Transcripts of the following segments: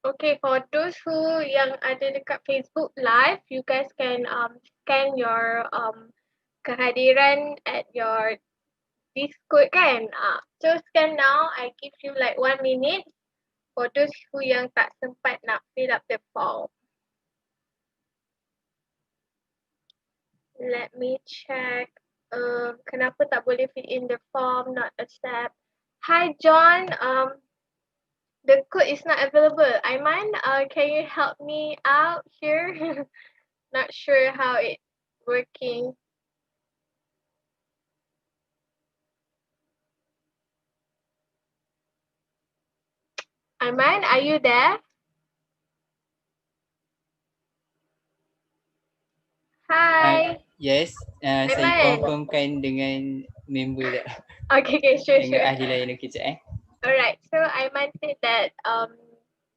Okay, for those who yang ada dekat Facebook Live, you guys can scan your kehadiran at your Discord kan. So scan now. I give you like 1 minute for those who yang tak sempat nak fill up the form. Let me check. Kenapa tak boleh fill in the form? Not accept. Hi John. The code is not available. Aiman, can you help me out here? Not sure how it's working. Aiman, are you there? Hi. Yes, saya Aiman. confirmkan dengan member dah. Okay, sure. Dengan ahli layanan kejap Alright, so Aiman said that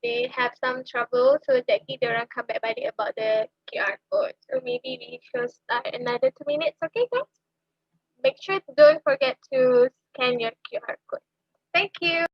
they have some trouble, so Jackie diorang come back balik about the QR code. So maybe we should start another 2 minutes, okay guys? Make sure don't forget to scan your QR code. Thank you.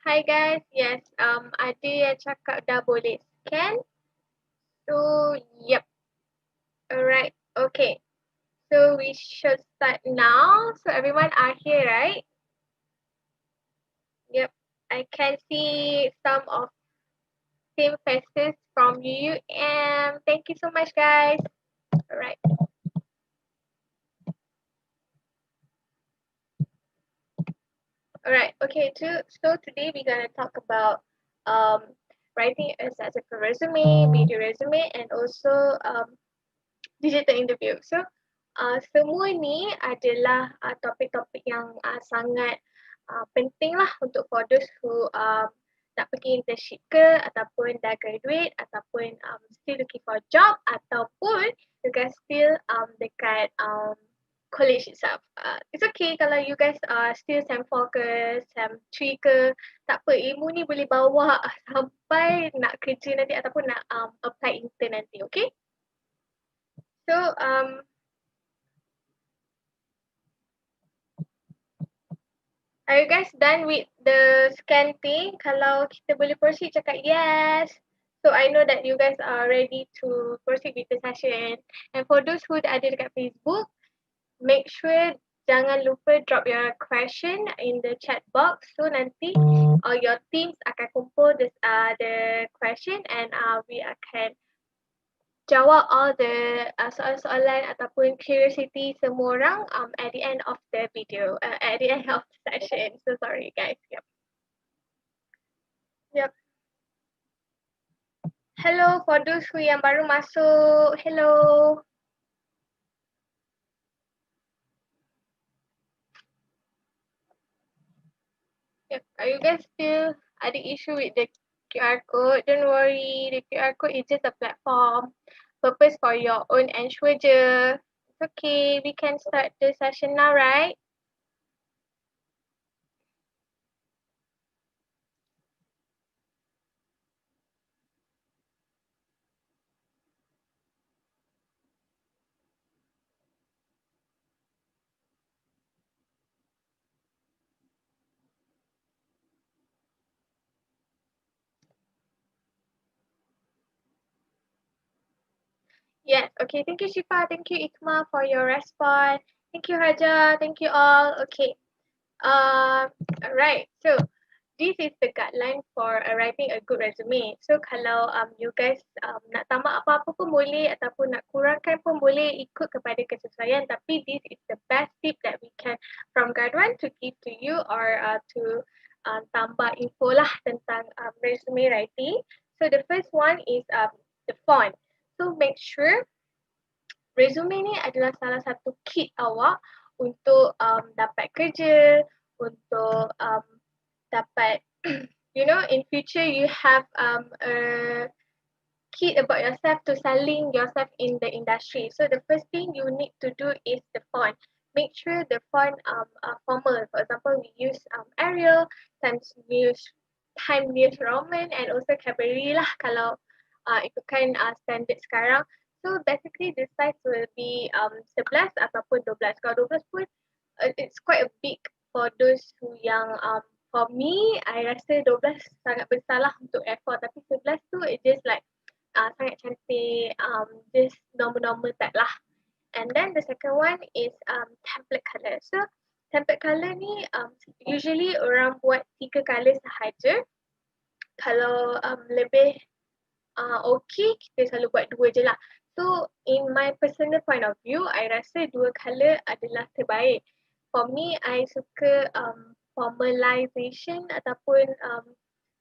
Hi guys, yes, ada yang cakap dah boleh scan. So, yep. Alright, okay. So we should start now. So everyone are here, right? Yep, I can see some of same faces from you and thank you so much guys. Alright. Alright, okay, so today we're gonna talk about writing a successful resume, video resume, and also digital interview. So semua ni adalah topik-topik yang sangat penting lah untuk for those who nak pergi internship ke ataupun dah graduate ataupun still looking for a job ataupun you guys still dekat college itself. It's okay kalau you guys still SEM 4 ke, SEM 3 ke, tak apa, ilmu ni boleh bawa sampai nak kerja nanti ataupun nak apply intern nanti, okay? So, Are you guys done with the scan thing? Kalau kita boleh proceed, cakap yes. So I know that you guys are ready to proceed with the session. And for those who ada dekat Facebook, make sure jangan lupa drop your question in the chat box. So nanti your teams akan kumpul the question and we akan jawab all the soalan-soalan ataupun curiosity semua orang at the end of the video, at the end of the session. So sorry guys. Yep. Yep. Hello for those who yang baru masuk. Hello. Yep. Are you guys still ada issue with the QR code? Don't worry, the QR code is just a platform purpose for your own ensure je. It's okay, we can start the session now, right? Yes, okay. Thank you, Shifa. Thank you, Ikma, for your response. Thank you, Raja. Thank you all. Okay. Alright. So this is the guideline for writing a good resume. So kalau you guys nak tambah apa-apa pun boleh ataupun nak kurangkan pun boleh, ikut kepada kesesuaian. Tapi this is the best tip that we can from Guideline to give to you or to tambah info lah tentang resume writing. So the first one is the font. So make sure resume ni adalah salah satu kit awak untuk dapat kerja, untuk dapat in future you have a kit about yourself to selling yourself in the industry. So the first thing you need to do is the font. Make sure the font are formal. For example, we use Arial, Times New Roman and also Calibri lah kalau itu kan standard sekarang. So basically the size will be 11 ataupun 12. Kalau 12 pun it's quite a big for those who yang for me I rasa 12 sangat besar lah untuk A4 tapi 11 tu it just like sangat cantik, just normal-normal type lah. And then the second one is template color. So template color ni usually orang buat 3 color sahaja. Kalau lebih okay, kita selalu buat 2 je lah. So in my personal point of view, I rasa 2 color adalah terbaik. For me, I suka formalization ataupun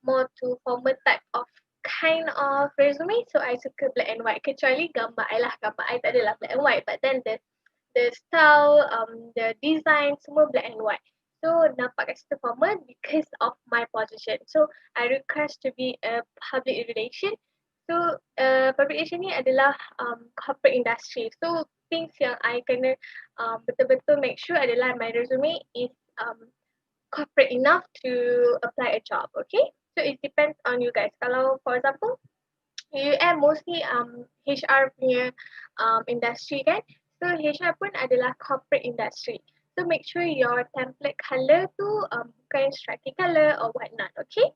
more to formal type of kind of resume. So I suka black and white. Kecuali gambar I lah. Gambar I tak adalah black and white. But then the style, the design semua black and white. So nampak kat situ formal because of my position. So I request to be a public relation. So public relation ni adalah corporate industry. So things yang I kena betul-betul make sure adalah my resume is corporate enough to apply a job. Okay? So it depends on you guys. Kalau for example, you mostly HR punya industry kan. So HR pun adalah corporate industry. So make sure your template color tu bukan striking color or whatnot. Okay?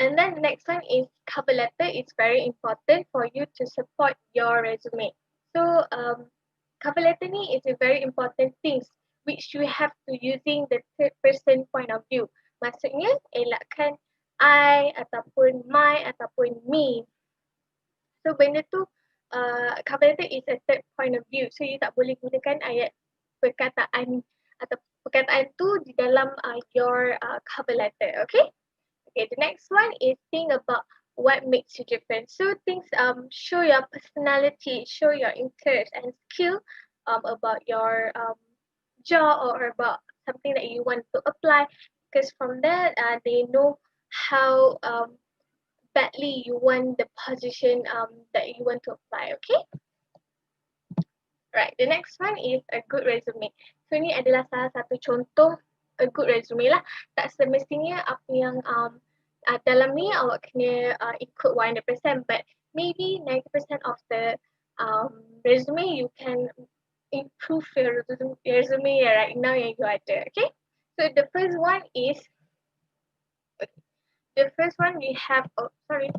And then the next one is cover letter. It's very important for you to support your resume. So cover letter ni is a very important things which you have to using the third person point of view. Maksudnya elakkan I ataupun my ataupun me. So benda tu cover letter is a third point of view. So you tak boleh gunakan ayat perkataan atau perkataan tu di dalam your cover letter. Okay? Okay, the next one is think about what makes you different. So things show your personality, show your interest and skill about your job or about something that you want to apply. Because from that, they know how badly you want the position that you want to apply. Okay. Right, the next one is a good resume. So ni adalah salah satu contoh a good resume lah. Tak semestinya apa yang dalam ni awak kena ikut 100% but maybe 90% of the resume you can improve your resume right now yang you ada. Okay. So the first one is the first one we have okay.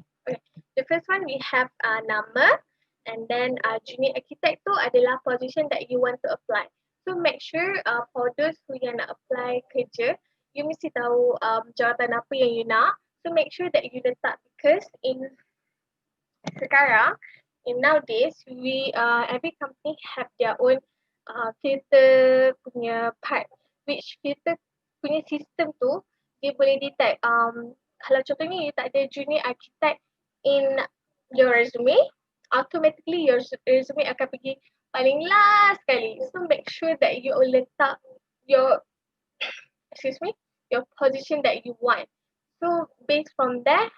The first one we have nama, and then junior architect tu adalah position that you want to apply. So make sure for those who yang nak apply kerja, you mesti tahu jawatan apa yang you nak. So make sure that you letak, because in sekarang, in nowadays, we every company have their own filter punya part, which filter punya system tu dia boleh detect kalau contohnya you tak ada junior architect in your resume, automatically your resume akan pergi paling last sekali. So make sure that you letak your excuse me, your position that you want. So based from there,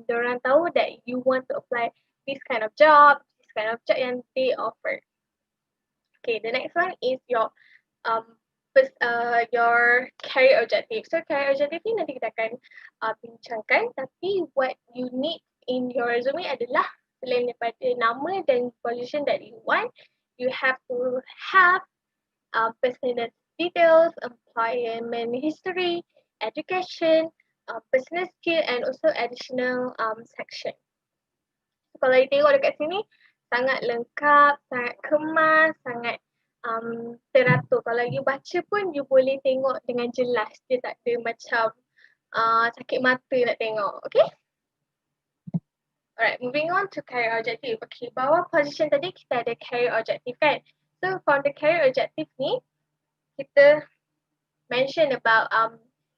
diorang tahu that you want to apply this kind of job yang they offer. Okay, the next one is your career objective. So career objective ni nanti kita akan bincangkan. Tapi what you need in your resume adalah selain daripada nama dan position that you want, you have to have personal details, employment history, education, personal skill, and also additional section. So, kalau you tengok dekat sini, sangat lengkap, sangat kemas, sangat teratur. Kalau you baca pun, you boleh tengok dengan jelas. Dia tak ada macam sakit mata nak tengok. Okay? Alright, moving on to career objective. Okay, bawah position tadi kita ada career objective kan? So, for the career objective ni, kita mention about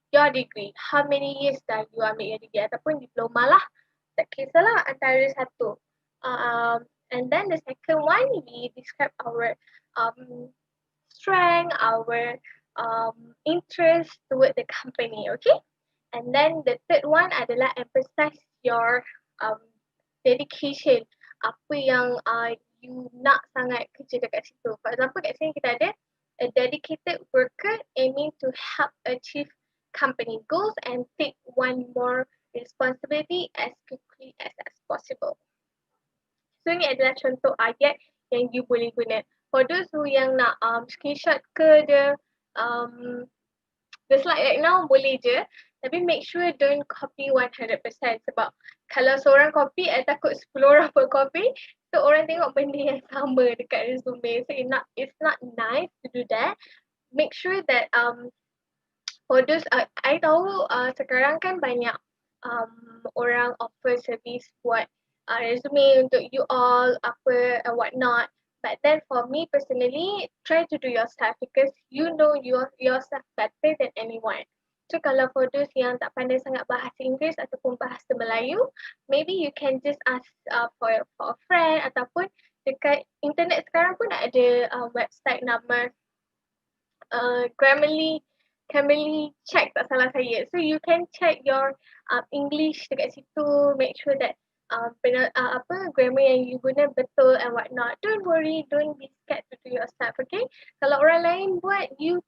your degree. How many years dah you ambil your degree ataupun diploma lah. Tak kisahlah antara satu. And then the second one, we describe our strength, our interest toward the company, okay? And then the third one adalah emphasize your dedication. Apa yang you nak sangat kerja dekat situ. For example, kat sini kita ada a dedicated worker aiming to help achieve company goals and take one more responsibility as quickly as possible. So ni adalah contoh ayat yang you boleh guna. For those who yang nak screenshot ke the slide right now boleh je. Tapi make sure don't copy 100% sebab kalau seorang copy, takut 10 orang pun copy. So orang tengok benda yang sama dekat resume. So it's not nice to do that. Make sure that for those, I tahu sekarang kan banyak orang offer service buat resume untuk you all, apa and what not. But then for me personally, try to do yourself because you know yourself better than anyone. So kalau for those yang tak pandai sangat bahasa Inggeris ataupun bahasa Melayu, maybe you can just ask for a friend ataupun dekat internet sekarang pun ada website nama Grammarly check tak salah saya. So you can check your English dekat situ, make sure that grammar yang you guna betul and what not. Don't worry, don't be scared to do yourself, okay? Kalau orang lain buat, you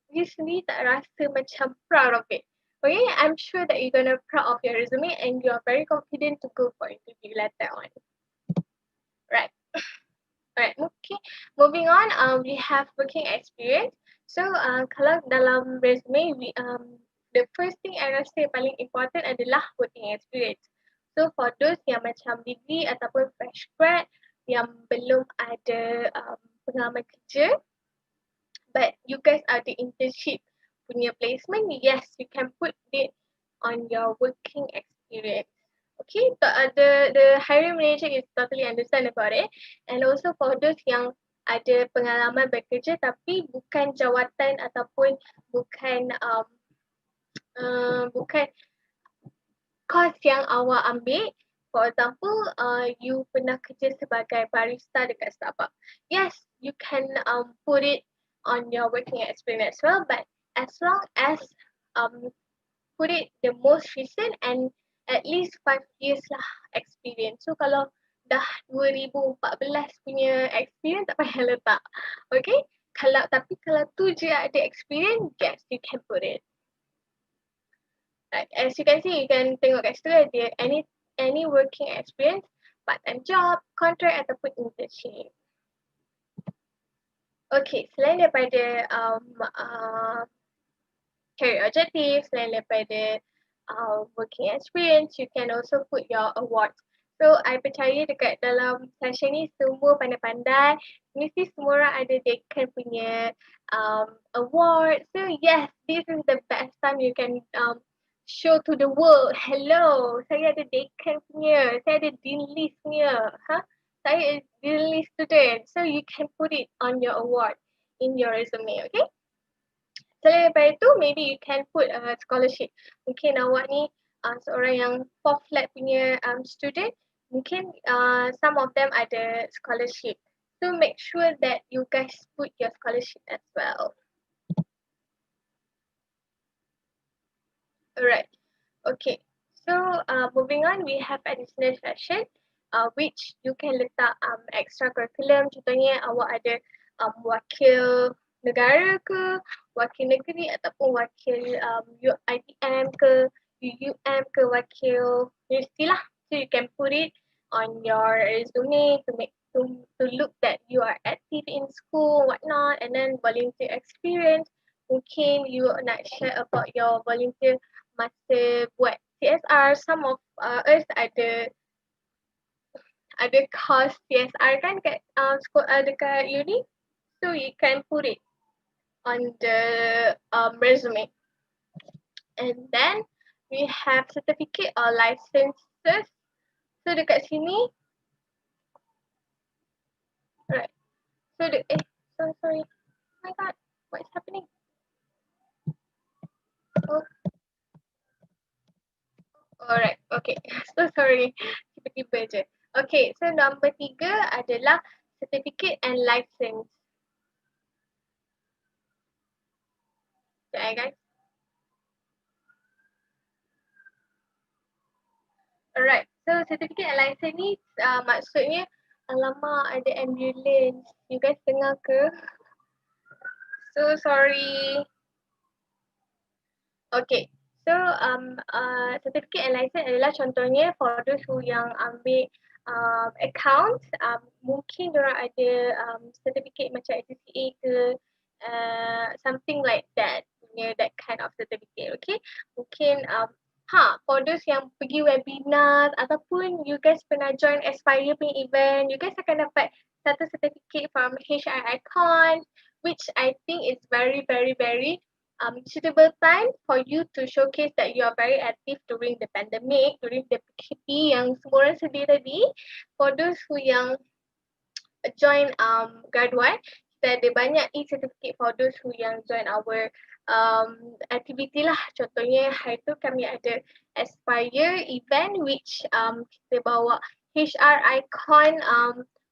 sendiri tak rasa macam proud of it. Okay, I'm sure that you're gonna proud of your resume and you are very confident to go for interview later on. Right. Alright, okay. Moving on, we have working experience. So, kalau dalam resume, the first thing I rasa paling important adalah working experience. So, for those yang macam degree ataupun fresh grad yang belum ada pengalaman kerja, but you guys are the internship punya placement, yes, you can put it on your working experience. Okay, the hiring manager is totally understand about it. And also for those yang ada pengalaman bekerja tapi bukan jawatan ataupun bukan course yang awak ambil. For example, you pernah kerja sebagai barista dekat Starbucks. Yes, you can put it on your working experience as well, but as long as put it the most recent and at least 5 years lah experience. So kalau dah 2014 punya experience tak payah letak. Okay? Tapi kalau tu je ada experience, yes, you can put it. Right. As you can see, you can tengok kat situ ada any working experience, part-time job, contract ataupun internship. Okay, selain daripada career objectives, selain daripada working experience, you can also put your awards. So, I percaya dekat dalam session ni semua pandai-pandai. Mesti semua orang ada dekan punya award. So, yes, this is the best time you can show to the world. Hello, saya ada dekan punya. Saya ada dean list punya. Saya is dean list student. So, you can put it on your award in your resume, okay? Selain daripada itu, maybe you can put a scholarship. Mungkin awak ni seorang yang 4th flat punya student, mungkin some of them ada scholarship. So make sure that you guys put your scholarship as well. Alright, okay. So moving on, we have additional session which you can letak extra curriculum. Contohnya awak ada wakil negara ke, wakil negeri ataupun wakil ITM ke, UUM ke, wakil universiti lah. So you can put it on your resume to make to look that you are active in school, whatnot, and then volunteer experience. Mungkin you nak share about your volunteer masa buat CSR. Some of us ada course CSR kan kat dekat uni. So you can put it on the resume. And then we have certificate or licenses. So dekat sini, right? So sorry. Oh my god, what is happening? Oh. Alright, okay. So sorry. Tiba-tiba je. Okay, so number 3 adalah certificate and license. Okay, guys. Alright, so certificate and license ni maksudnya alamak ada ambulance. You guys dengar ke? So sorry. Okay, so certificate and license adalah contohnya for those who yang ambil accounts, mungkin diorang ada certificate macam ACCA ke, something like that, punya that kind of certificate, okay? Mungkin for those yang pergi webinar ataupun you guys pernah join Aspire punya event, you guys akan dapat satu certificate from HR Icon, which I think is very suitable time for you to showcase that you are very active during the pandemic, during the PKP yang semua orang sedih tadi. For those who yang join Guideline, kita ada banyak e-certificate for those who yang join our activity lah. Contohnya hari tu kami ada Aspire event which kita bawa HR Icon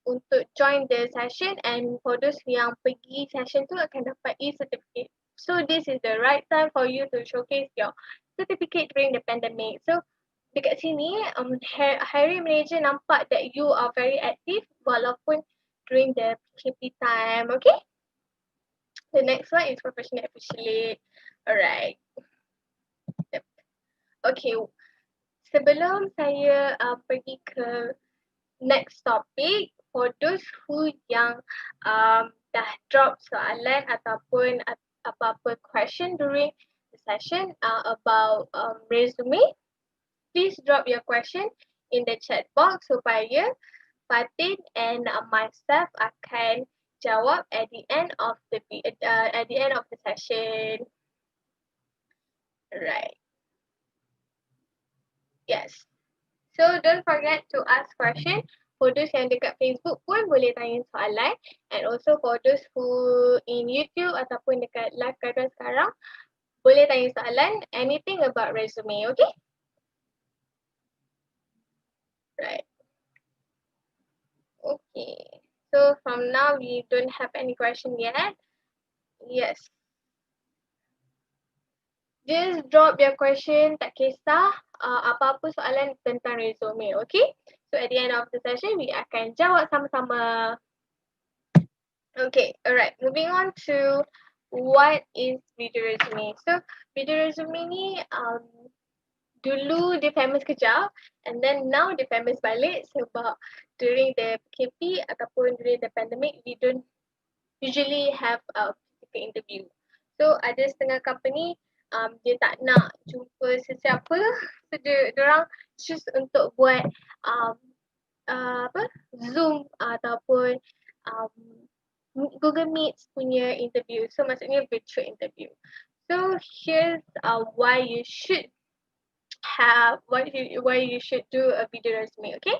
untuk join the session, and for those yang pergi session tu akan dapat e-certificate. So this is the right time for you to showcase your certificate during the pandemic. So dekat sini hiring manager nampak that you are very active walaupun during the PKP time. Okay. The next one is professional affiliate. Alright. Yep. Okay. Sebelum saya pergi ke next topic, for those who yang dah drop soalan ataupun apa-apa question during the session about resume, please drop your question in the chat box supaya Fatin and myself akan jawab at the end of the session. Right. Yes. So don't forget to ask question. For those yang dekat Facebook pun boleh tanya soalan, and also for those who in YouTube ataupun dekat live Guideline sekarang boleh tanya soalan anything about resume, okay? Right. Okay. So from now we don't have any question yet. Yes. Just drop your question, tak kisah apa-apa soalan tentang resume, okay? So at the end of the session, we akan jawab sama-sama. Okay, alright. Moving on to what is video resume. So video resume ni dulu dia famous kejap, and then now dia famous balik sebab during the PKP ataupun during the pandemic, we don't usually have a interview. So ada setengah company dia tak nak jumpa sesiapa, so diorang choose untuk buat Zoom ataupun um, Google Meet punya interview. So maksudnya virtual interview. So here's why you should why you should do a video resume. Okay.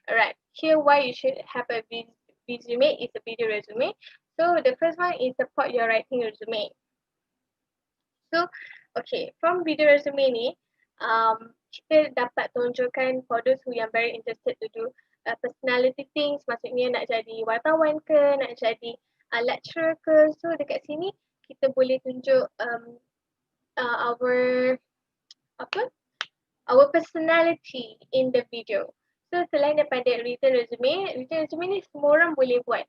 Alright. Here why you should have a resume is a video resume. So the first one is support your writing resume. So okay, from video resume ni, kita dapat tunjukkan for those who yang very interested to do personality things, maksudnya nak jadi wartawan ke, nak jadi lecturer ke. So dekat sini kita boleh tunjuk our personality in the video. So selain daripada written resume ni semua orang boleh buat.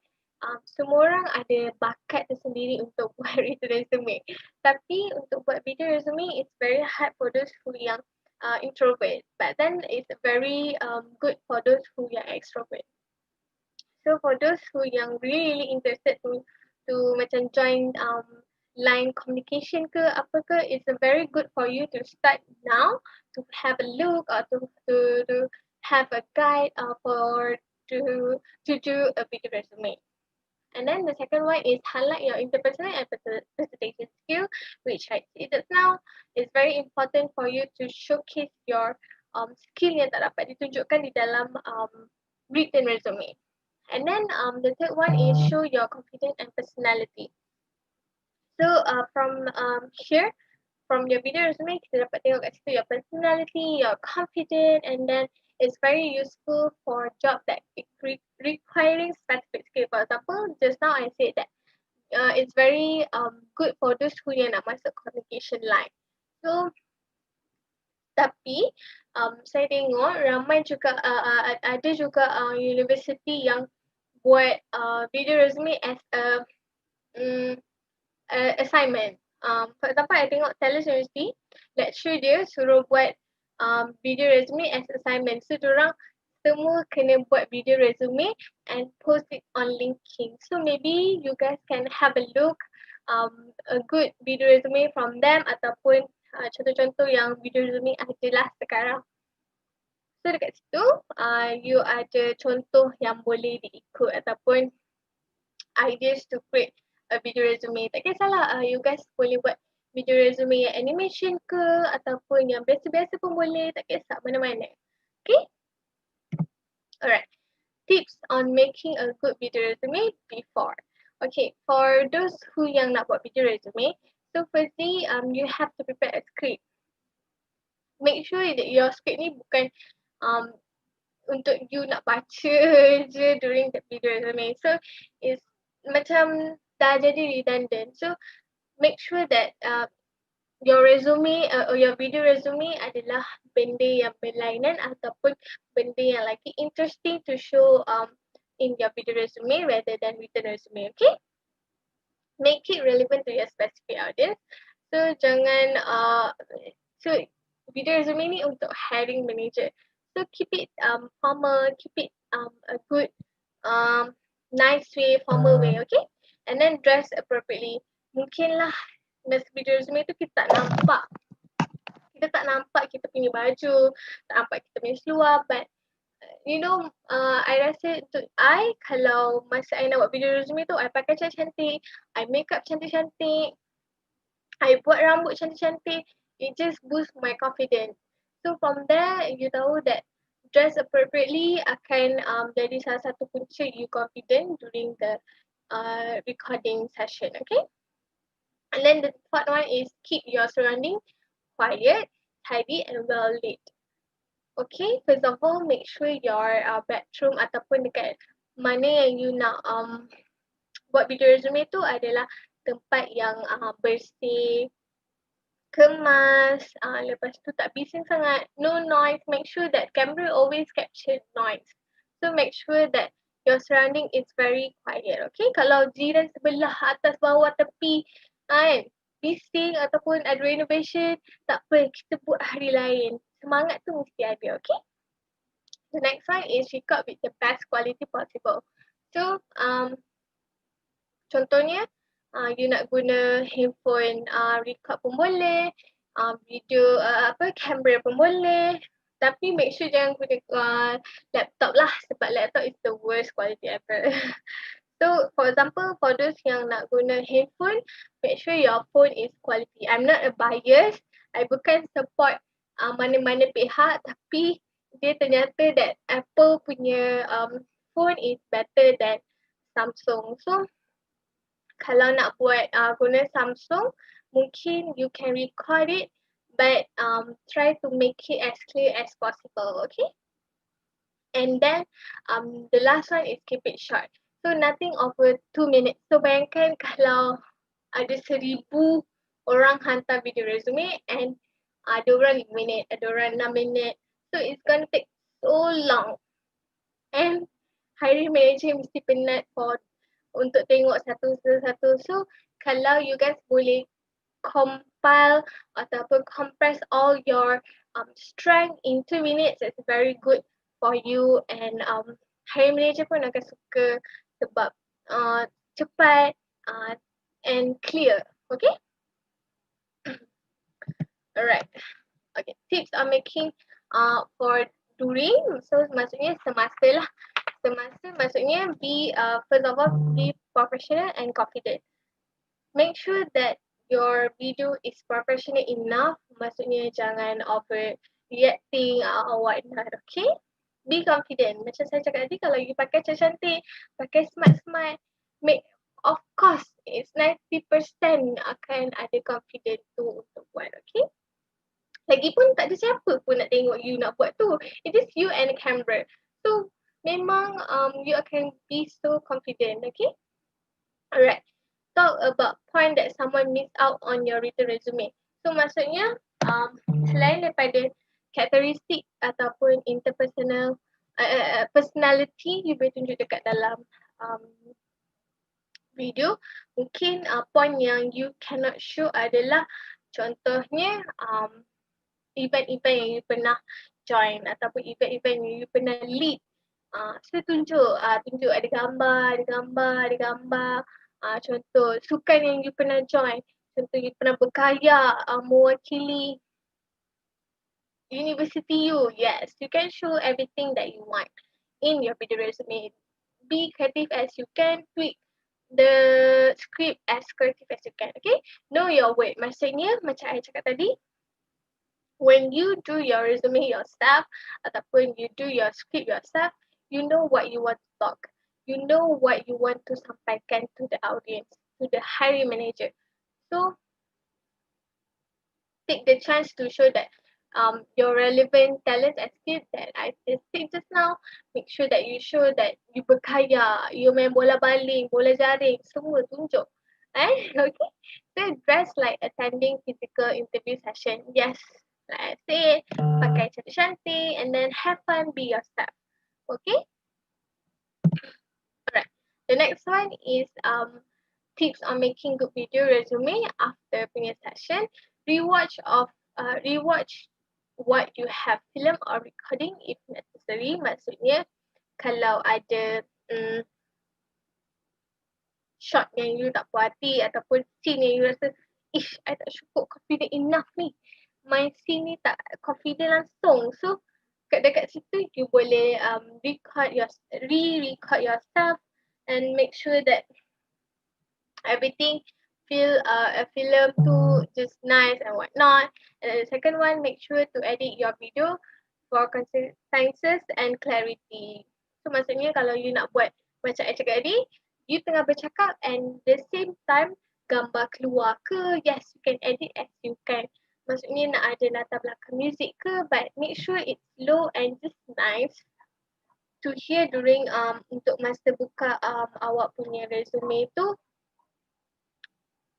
Semua orang ada bakat tersendiri untuk buat written resume. Tapi untuk buat video resume, it's very hard for those who yang introvert. But then it's very good for those who yang extrovert. So for those who yang really interested to macam join line communication ke apa ke, it's very good for you to start now to have a look or to have a guide for to do a video resume. And then the second one is highlight your interpersonal and presentation skill, which I see that now is very important for you to showcase your skill yang tak dapat ditunjukkan di dalam written resume. And then the third one is show your confidence and personality. So from here, from your video resume, kita dapat tengok kat situ your personality, your confidence, and then it's very useful for job that requiring specific skill. For example, just now I said that it's very good for those who yang nak masuk communication line. So tapi saya tengok ramai juga ada juga university yang buat video resume as a assignment. For example, I tengok Talis University, lecturer dia suruh buat video resume as assignment. So diorang semua kena buat video resume and post it on LinkedIn. So maybe you guys can have a look a good video resume from them ataupun contoh-contoh yang video resume adalah sekarang. So dekat situ you ada contoh yang boleh diikut ataupun ideas to create a video resume. Tak kisahlah you guys boleh buat video resume yang animation ke ataupun yang biasa-biasa pun boleh, tak kisah mana-mana. Okay? Alright. Tips on making a good video resume before. Okay, for those who yang nak buat video resume, so firstly you have to prepare a script. Make sure that your script ni bukan untuk you nak baca je during the video resume. So it's macam dah jadi redundant. So make sure that your resume or your video resume adalah benda yang berlainan ataupun benda yang lagi interesting to show in your video resume rather than written resume. Okay? Make it relevant to your specific audience. So jangan so video resume ni untuk hiring manager. So keep it formal, keep it a good nice way, formal way, okay? And then dress appropriately. Mungkinlah masa video resume tu kita tak nampak kita punya baju, tak nampak kita punya seluar, but you know, I rasa untuk I, kalau masa I nak buat video resume tu, I pakai cantik-cantik, I make up cantik-cantik, I buat rambut cantik-cantik, it just boost my confidence. So from there, you tahu that dress appropriately akan jadi salah satu punca you confident during the recording session, okay? And then the fourth one is keep your surrounding quiet, tidy and well lit. Okay, first of all, make sure your bedroom ataupun dekat mana yang you nak buat video resume tu adalah tempat yang bersih, kemas, lepas tu tak bising sangat, no noise. Make sure that camera always capture noise. So make sure that your surrounding is very quiet. Okay, kalau jiran sebelah, atas, bawah, tepi bising ataupun ada renovation, tak apa, kita buat hari lain. Semangat tu mesti ada, okay? The next one is record with the best quality possible. So, contohnya, You nak guna handphone record pun boleh, video kamera pun boleh. Tapi make sure jangan guna laptop lah, sebab laptop is the worst quality ever. So for example, for those yang nak guna handphone, make sure your phone is quality. I'm not a bias. I bukan support mana-mana pihak, tapi dia ternyata that Apple punya phone is better than Samsung. So kalau nak buat guna Samsung, mungkin you can record it, but try to make it as clear as possible, okay? And then the last one is keep it short. So nothing over 2 minutes. So bayangkan kalau ada 1,000 orang hantar video resume and ada orang 5 minit, ada orang 6 minit. So it's gonna take so long. And hiring manager mesti penat untuk tengok satu-satu. So kalau you guys boleh compile ataupun compress all your strength in 2 minutes, it's very good for you, and hiring manager pun akan suka sebab cepat and clear. Okay? Alright. Okay. Tips on making for during. So maksudnya semasa lah. Semasa maksudnya first of all, be professional and confident. Make sure that your video is professional enough. Maksudnya jangan overreacting or whatnot. Okay? Be confident. Macam saya cakap tadi, kalau you pakai cantik, pakai smart, of course, it's 90% akan ada confident tu untuk buat, okay? Lagipun tak ada siapa pun nak tengok you nak buat tu. It is you and the camera. So, memang you akan be so confident, okay? Alright. Talk about point that someone miss out on your written resume. So, maksudnya, selain daripada karakteristik ataupun interpersonal personality you boleh tunjuk dekat dalam video, mungkin point yang you cannot show adalah contohnya event-event yang you pernah join ataupun event-event yang you pernah lead. So tunjuk ada gambar, contoh sukan yang you pernah join, contoh you pernah berkarya mewakili university you. Yes, you can show everything that you want in your video resume. Be creative as you can, tweak the script as creative as you can, okay? Know your word. Maksudnya, macam I cakap tadi, when you do your resume yourself ataupun you do your script yourself, you know what you want to talk. You know what you want to sampaikan to the audience, to the hiring manager. So, take the chance to show that your relevant talents and skills that I said just now. Make sure that you show that you berkarya, you main bola baling, bola jaring, semua tunjuk. Okay? So dress like attending physical interview session. Yes, like I said, pakai cantik-cantik and then have fun, be yourself. Okay? Alright. The next one is tips on making good video resume after punya session. Rewatch what you have film or recording if necessary. Maksudnya kalau ada shot yang you tak puas hati ataupun scene yang you rasa I tak cukup confident enough ni, my scene ni tak confident langsung. So dekat situ you boleh re-record yourself and make sure that everything feel a film tu just nice and whatnot. And then the second one, make sure to edit your video for consistency and clarity. So maksudnya kalau you nak buat macam I cakap tadi, you tengah bercakap and the same time gambar keluar ke, yes, you can edit as you can. Maksudnya nak ada latar belakang music ke, but make sure it's low and just nice to hear during untuk masa buka awak punya resume tu.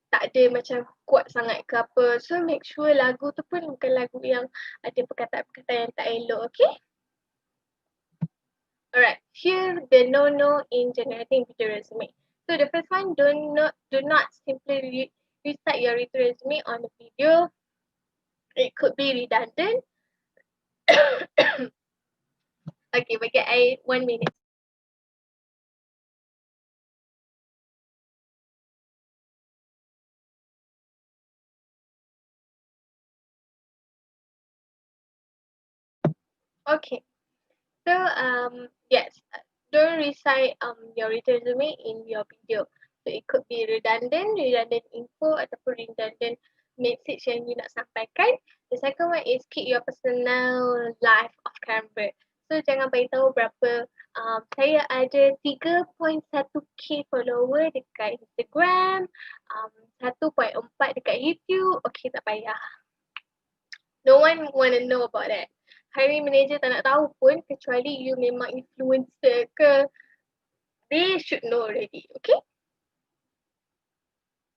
Tak ada macam kuat sangat ke apa. So make sure lagu tu pun bukan lagu yang ada perkataan-perkataan yang tak elok, okay? Alright, here the no in generating video resume. So the first one, do not simply restart your resume on the video. It could be redundant. Okay, bagi I 1 minute. Okay. So yes, don't recite your written resume in your video. So it could be redundant info ataupun redundant message yang you nak sampaikan. The second one is keep your personal life off camera. So jangan beritahu berapa saya ada 3.1k follower dekat Instagram, 1.4 dekat YouTube. Okay, tak payah. No one wanna know about that. Hiring manager tak nak tahu pun kecuali you memang influencer ke. They should know already, okay?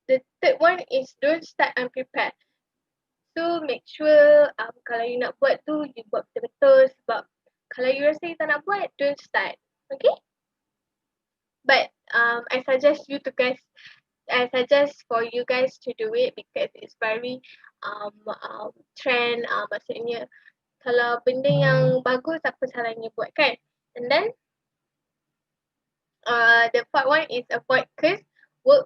The third one is don't start unprepared. So make sure kalau you nak buat tu, you buat betul-betul sebab kalau you rasa you tak nak buat, don't start. Okay? But I suggest for you guys to do it because it's very trend, maksudnya kalau benda yang bagus, apa salahnya buat kan? And then the part one is avoid curse word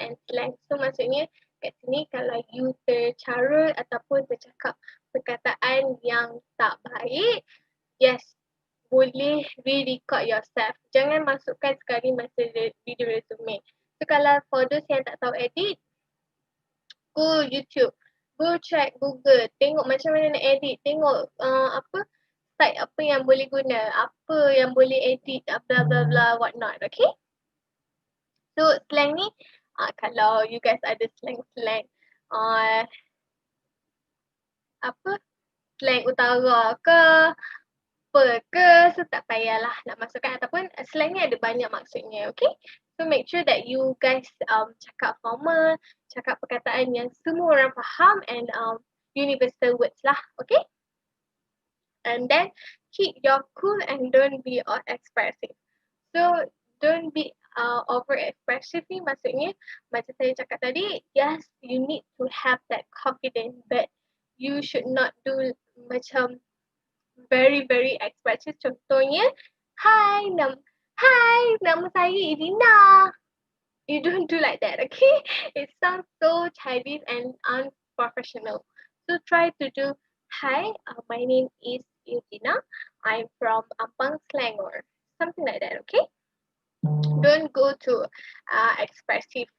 and slang. So maksudnya kat sini kalau you tercara ataupun tercakap perkataan yang tak baik, yes, boleh re-record yourself. Jangan masukkan sekali masa video resume. So kalau for those yang tak tahu edit, go YouTube, go check Google, tengok macam mana nak edit, tengok site apa yang boleh guna, apa yang boleh edit, bla bla bla what not, okay? So slang ni, kalau you guys ada slang slang utara ke, apa ke, so tak payahlah nak masukkan ataupun slang ni ada banyak maksudnya, okay? So make sure that you guys cakap formal, cakap perkataan yang semua orang faham and universal words lah, okay? And then keep your cool and don't be expressive. So don't be over expressive ni maksudnya macam saya cakap tadi, yes, you need to have that confidence but you should not do macam very very expressive. Contohnya, hi, nama saya Irina. You don't do like that, okay? It sounds so childish and unprofessional. So try to do, hi, my name is Irina. I'm from Ampang Slang or something like that, okay? Don't go to expressive.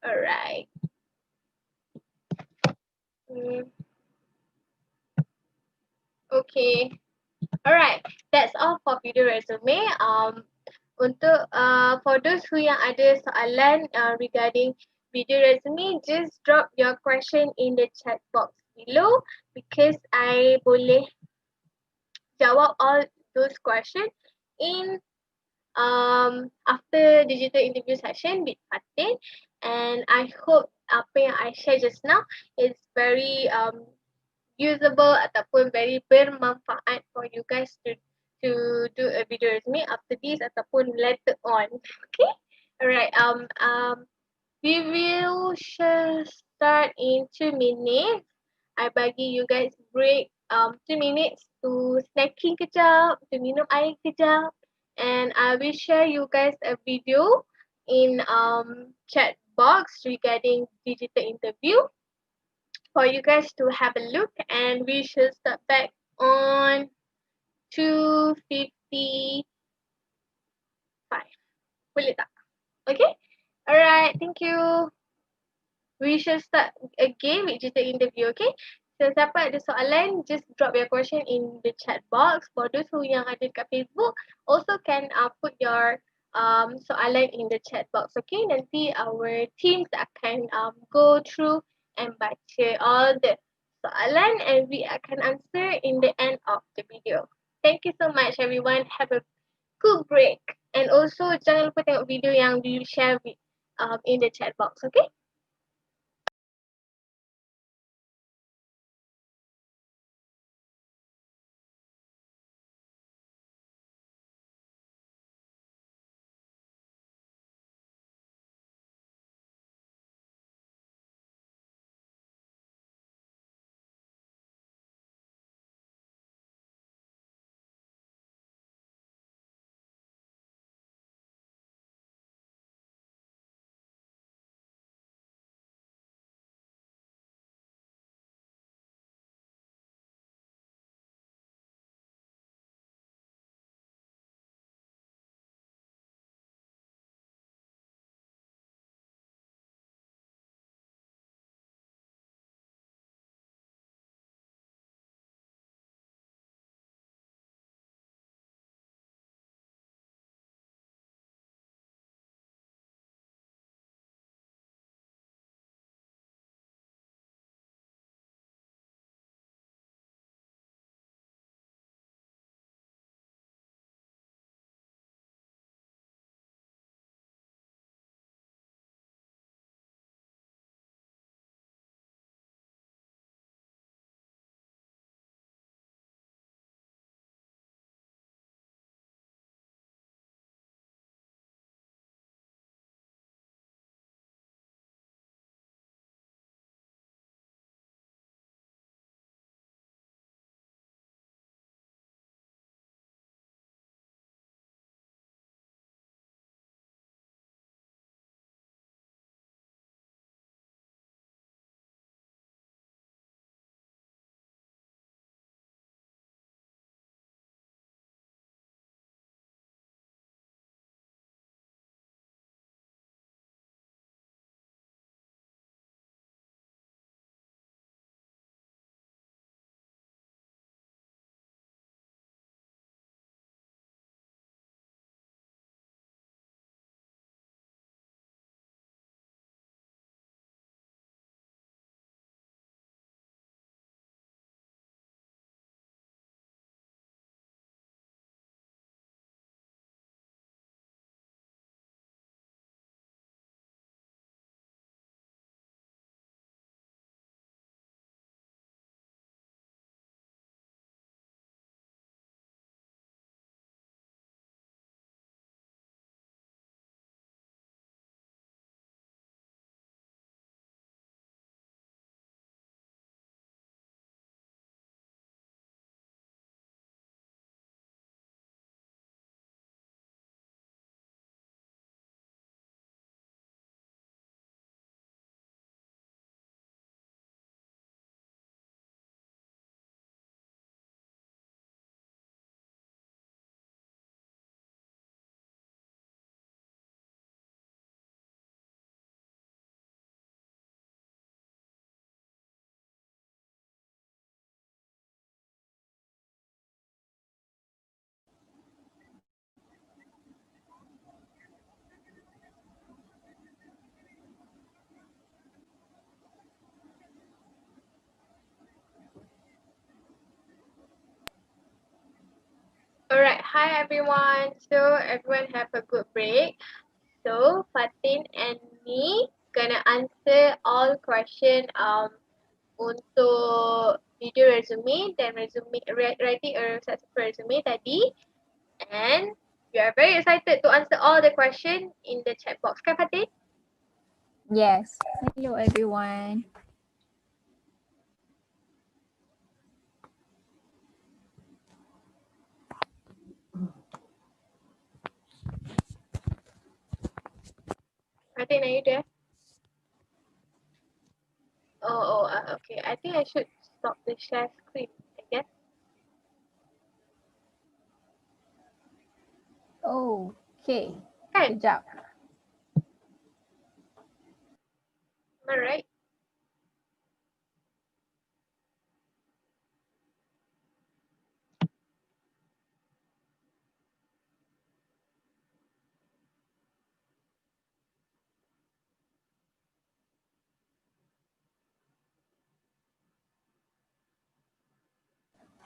Alright. Okay. Alright. That's all for video resume. Untuk for those who yang ada soalan regarding video resume, just drop your question in the chat box below because I boleh jawab all those questions in after digital interview session with Fatin, and I hope apa yang I share just now is very usable ataupun very bermanfaat for you guys to do a video resume after this ataupun later on. Okay, alright. We will start in 2 minutes. I bagi you guys break 2 minutes to snacking kejap, to minum air kejap, and I will share you guys a video in chat box regarding digital interview for you guys to have a look, and we should start back on 2:55. Boleh tak? Okay? Alright, thank you. We should start again with digital interview, okay? So siapa ada soalan, just drop your question in the chat box. For those who yang ada kat Facebook, also can put your soalan in the chat box, okay? Nanti our teams akan go through and baca all the soalan and we akan answer in the end of the video. Thank you so much everyone. Have a good break. And also jangan lupa tengok video yang we share with, in the chat box, okay? hi everyone. So everyone have a good break. So Fatin and me gonna answer all question untuk video resume dan writing a successful resume tadi, and we are very excited to answer all the question in the chat box. Kan Fatin? Yes. Hello, everyone. Fatin, are you there? Okay. I think I should stop the share screen, I guess. Okay. Kan? Kejap. Am I right?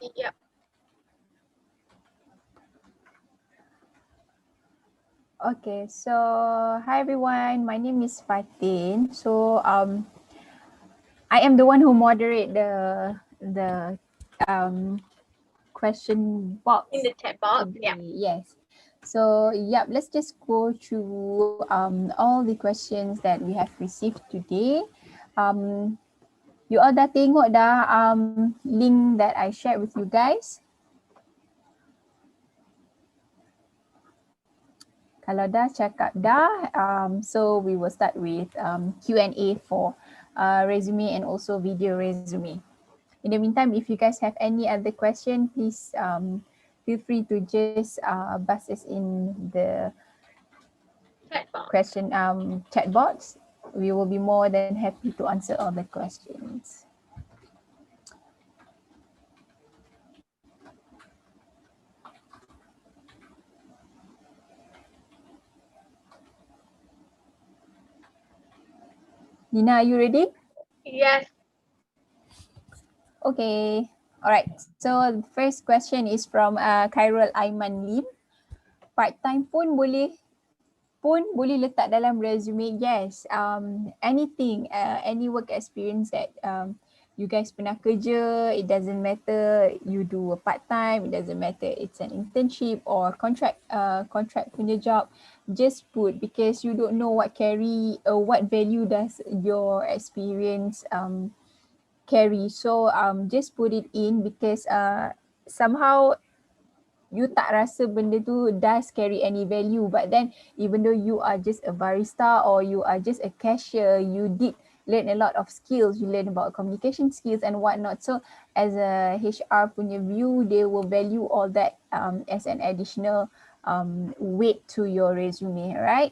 Yep. Okay, so hi everyone. My name is Fatin. So I am the one who moderate the question box In the chat box. today. Yeah. Yes. So let's just go through all the questions that we have received today. You all dah tengok dah link that I shared with you guys? Kalau dah cakap dah, so we will start with Q&A for resume and also video resume. In the meantime, if you guys have any other question, please feel free to just bust us in the Chat box. question chat box. We will be more than happy to answer all the questions. Nina, are you ready? Yes. Okay. All right. So the first question is from Khairul Aiman Lim. Part-time pun boleh letak dalam resume. Yes, anything, any work experience that you guys pernah kerja, it doesn't matter you do a part-time, it doesn't matter it's an internship or contract punya job, just put, because you don't know what value does your experience carry. So just put it in, because somehow you tak rasa benda tu does carry any value, but then even though you are just a barista or you are just a cashier, you did learn a lot of skills, you learn about communication skills and whatnot. So as a HR punya view, they will value all that as an additional weight to your resume, right?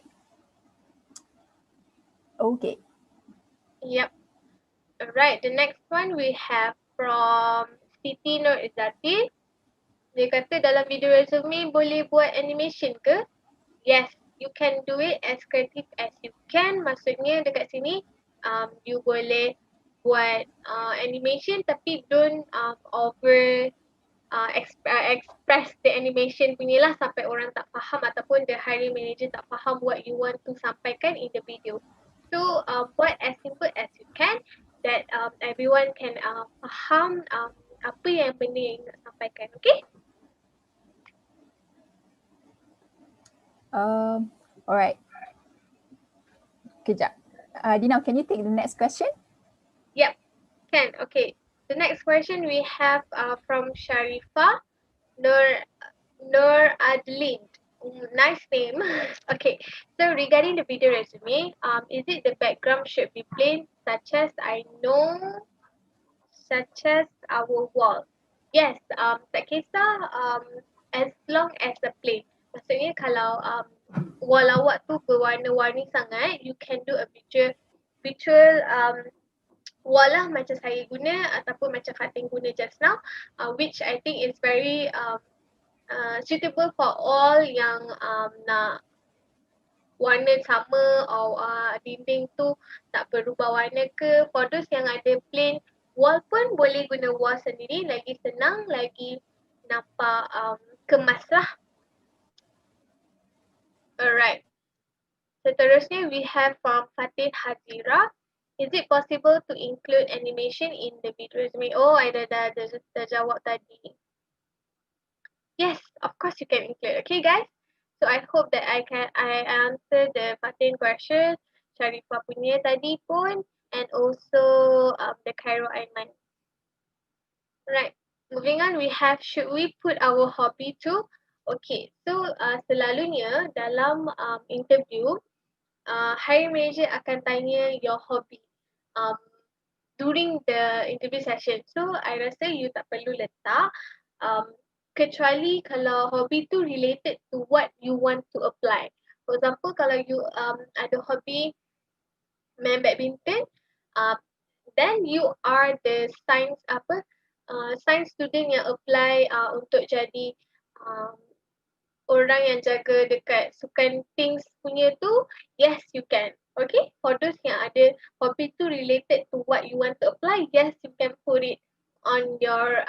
Okay. Yep. Alright, the next one we have from Siti Nur Izzati. Dia kata dalam video resume boleh buat animation ke? Yes, you can do it as creative as you can. Maksudnya dekat sini you boleh buat animation tapi don't express the animation punya lah sampai orang tak faham ataupun the hiring manager tak faham what you want to sampaikan in the video. So buat as simple as you can, that everyone can faham apa yang benda yang nak sampaikan. Okay? All right. Kejap. Dina, can you take the next question? Yep, can. Okay. The next question we have from Sharifah Nur Adlin. Nice name. Okay. So regarding the video resume, is it the background should be plain, such as our wall? Yes. Tak kisah. As long as the plain. Maksudnya kalau wall awak tu berwarna-warni sangat, you can do a virtual wall lah macam saya guna ataupun macam Fatin guna just now, which I think is very suitable for all yang nak warna sama atau dinding tu tak berubah warna ke. For those yang ada plain wall pun boleh guna wall sendiri, lagi senang, lagi nampak kemas lah. Alright. Seterusnya we have from Fatin Hazira. Is it possible to include animation in the video resume? Oh, I dah jawab tadi. Yes, of course you can include. Okay, guys. So I hope that I answer the Fatin question, Sharifah punya tadi pun, and also the Cairo Aiman. Right. Moving on, we have should we put our hobby too? Okay, so selalunya dalam interview, hiring manager akan tanya your hobby um, during the interview session. So I rasa you tak perlu letak kecuali kalau hobby tu related to what you want to apply. For example, kalau you ada hobby main badminton, uh, then you are the science student yang apply untuk jadi um, orang yang jaga dekat sukan things punya tu, yes you can. Okay, for those yang ada hobby tu related to what you want to apply, yes you can put it on your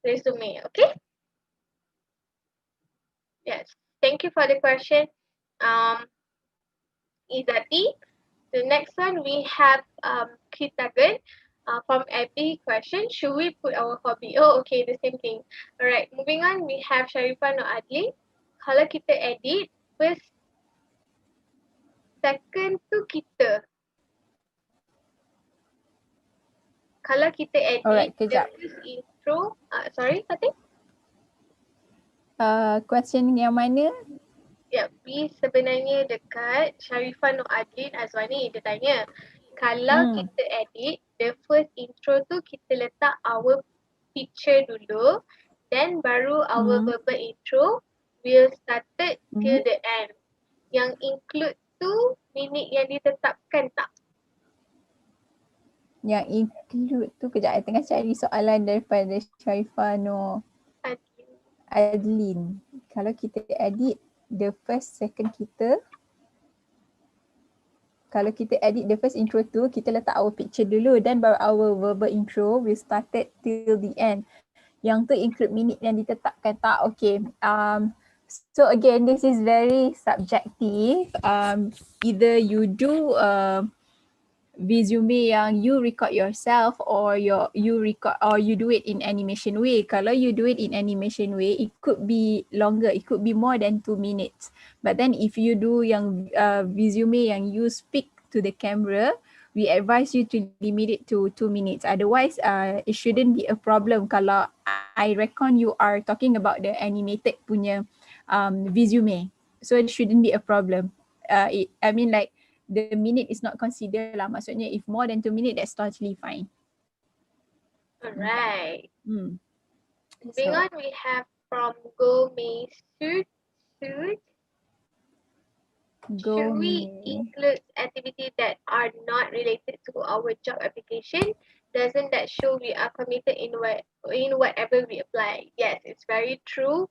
resume. Okay, yes. Thank you for the question, Izati. The next one we have Kitagan from Abby question. Should we put our hobby? Oh, okay, the same thing. Alright, moving on, we have Sharifah Nur Adli. Kalau kita edit, first second tu kita. Kalau kita edit, Alright, the kejap. first intro. Sorry, Fatih? Question yang mana? Ya, B sebenarnya dekat Sharifah Nur Adlin Azwani. Dia tanya, kalau kita edit, the first intro tu kita letak our picture dulu, then baru our verbal intro, we'll started till the end. Yang include tu minit yang ditetapkan tak? Yang include tu kejap, I tengah cari soalan daripada Sharifah Nur Adlin. Kalau kita edit the first second kita, kalau kita edit the first intro tu, kita letak our picture dulu, then baru our verbal intro, we started till the end. Yang tu include minit yang ditetapkan tak? Okay. So again, this is very subjective. Either you do resume yang you record yourself or you do it in animation way. Kalau you do it in animation way, it could be longer, it could be more than 2 minutes. But then if you do yang resume yang you speak to the camera, we advise you to limit it to 2 minutes. Otherwise, it shouldn't be a problem kalau I reckon you are talking about the animated punya resume. So it shouldn't be a problem. I mean like the minute is not considered lah. Maksudnya if more than 2 minutes, that's totally fine. Alright. Moving on, we have from Go May Should we include activities that are not related to our job application? Doesn't that show we are committed in whatever we apply? Yes, it's very true.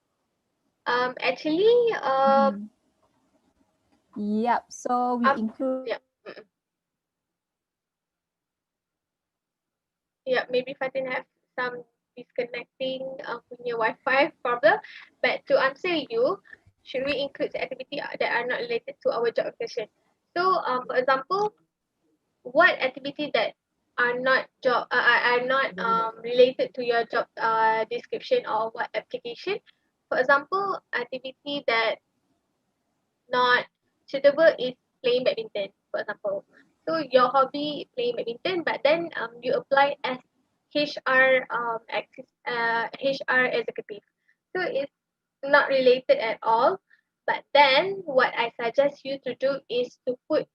Actually, Yep, so we include. Yeah, maybe Fatin have some disconnecting punya Wi-Fi problem. But to answer you, should we include activity that are not related to our job application? So, for example, what activity that are not related to your job description or what application? For example, activity that not suitable is playing badminton, for example. So your hobby playing badminton, but then you apply as HR executive. So it's not related at all. But then what I suggest you to do is to put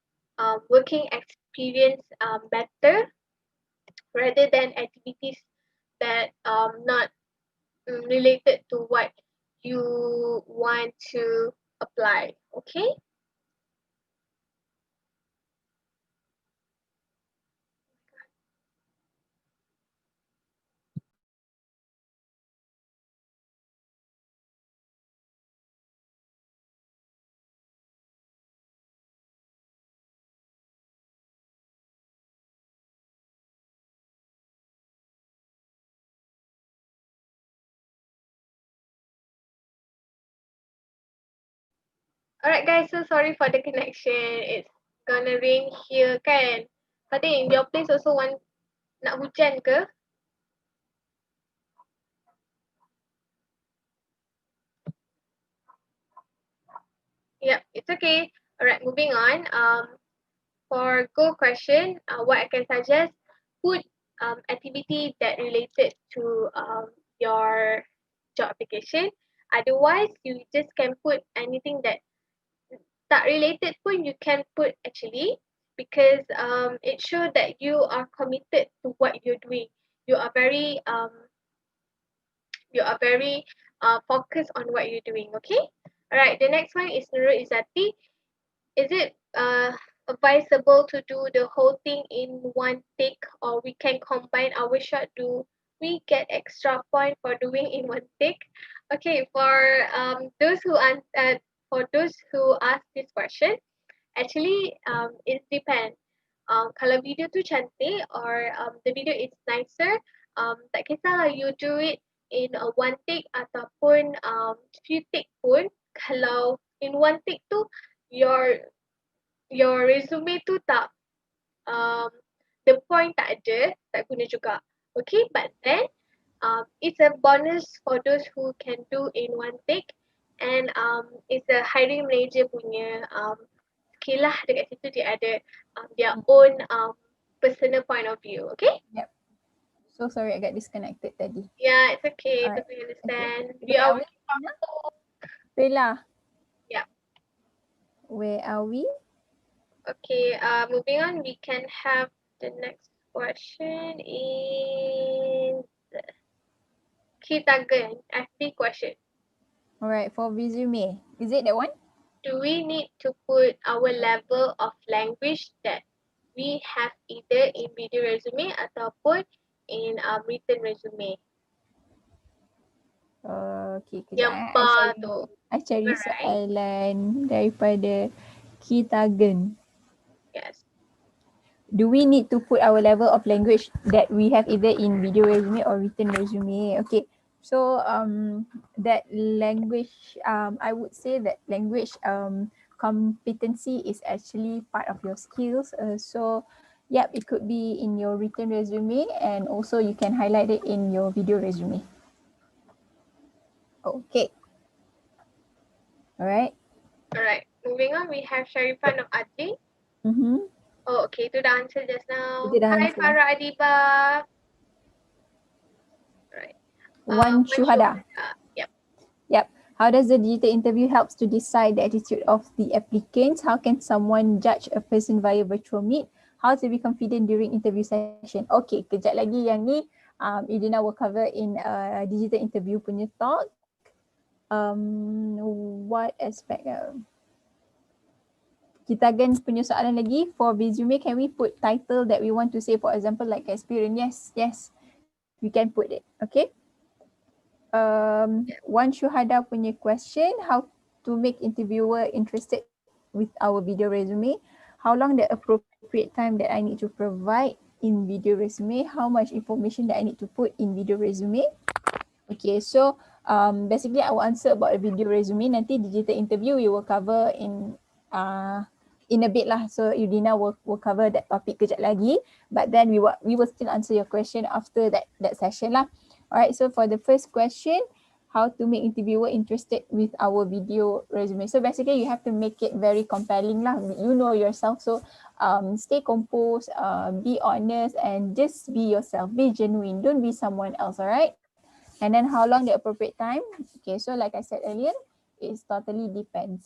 working experience better rather than activities that not related to what you want to apply. Okay. Alright guys, so sorry for the connection. It's gonna rain here kan. Fatin, your place also want nak hujan ke? Yep, it's okay. Alright, moving on. For go question, what I can suggest, put activity that related to your job application. Otherwise, you just can put anything that tak related pun you can put actually, because it shows that you are committed to what you're doing. You are very focused on what you're doing. Okay. Alright. The next one is Nurul Izzati. Is it advisable to do the whole thing in one take, or we can combine our shot? Do we get extra point for doing in one take? Okay, for those who ask this question, actually it depends. Kalau video tu cantik or the video is nicer, tak kisahlah you do it in a one take ataupun few take pun. Kalau in one take tu your resume tu tak um, the point tak ada, tak guna juga. Okay, but then it's a bonus for those who can do in one take, and it's a hiring manager punya skill lah. Dekat situ dia ada their own personal point of view. Okay. Yep. So sorry I got disconnected tadi. Yeah, it's okay. Alright. Totally understand. Okay. We are Bella. Yeah. Where are we? Okay. Moving on, we can have the next question is Kitagan FB question. Alright, for resume. Is it that one? Do we need to put our level of language that we have either in video resume ataupun in written resume? Okay, kejap. Yang bar tu. I cari Alright. soalan daripada Kitagan. Yes. Do we need to put our level of language that we have either in video resume or written resume? Okay, so that language, I would say that language competency is actually part of your skills. So yep, it could be in your written resume, and also you can highlight it in your video resume. Okay. Alright. Alright. Moving on, we have Sharifah Nur Adli. Oh, okay. Itu dah answer just now. Itu dah Hi, answer. Farah Adiba. Right. One Shuhada. Yep. Yep. How does the digital interview helps to decide the attitude of the applicants? How can someone judge a person via virtual meet? How to be confident during interview session? Okay, kejap lagi yang ni Idina will cover in digital interview punya talk. What aspect? Kita again punya soalan lagi, for resume can we put title that we want to say, for example like experience? Yes, we can put it. Okay. One Shuhada punya question, how to make interviewer interested with our video resume? How long the appropriate time that I need to provide in video resume? How much information that I need to put in video resume? Okay, so basically I will answer about a video resume. Nanti digital interview we will cover in a bit lah. So Udina will cover that topic kejap lagi. But then we will still answer your question after that session lah. Alright, so for the first question, how to make interviewer interested with our video resume. So basically you have to make it very compelling lah. You know yourself, so stay composed, be honest, and just be yourself, be genuine, don't be someone else. Alright. And then how long the appropriate time? Okay, so like I said earlier, it totally depends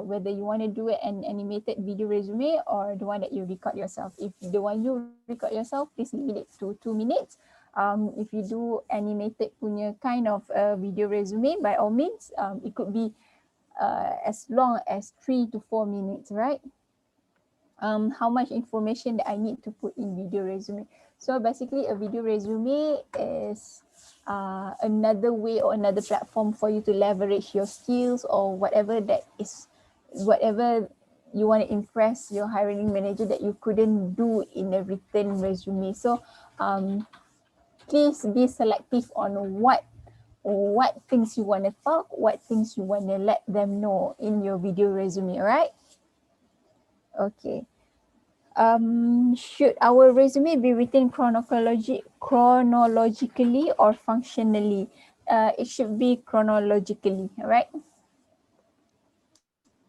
whether you want to do an animated video resume or the one that you record yourself. If the one you record yourself, please limit it to 2 minutes. If you do animated punya kind of video resume, by all means, it could be as long as 3 to 4 minutes, right? How much information that I need to put in video resume. So basically a video resume is another way or another platform for you to leverage your skills or whatever you want to impress your hiring manager that you couldn't do in a written resume. So please be selective on what what things you want to talk, what things you want to let them know in your video resume, right? Okay. Should our resume be written chronologically or functionally? It should be chronologically, right?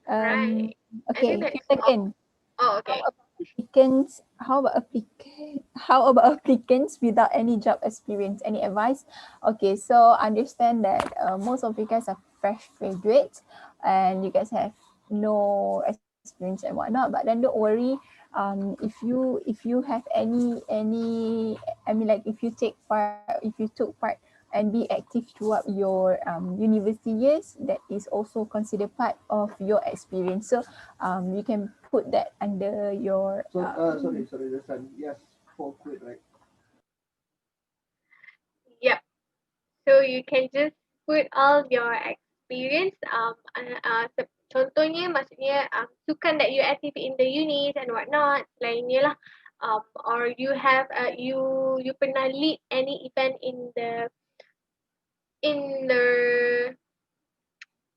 Right. I Okay, think few that's all. seconds. Oh, How okay. about applicants? How about applicants without any job experience? Any advice? Okay, so understand that most of you guys are fresh graduates, and you guys have no experience and whatnot. But then don't worry. If you have any, I mean, like if you took part and be active throughout your university years, that is also considered part of your experience. So you can put that under your Sorry, the son. Yes, for quit, right? Yep. So you can just put all your experience. Contohnya, maksudnya sukan that you active in the unis and whatnot. Lainnya lah. Or you have you pernah lead any event in the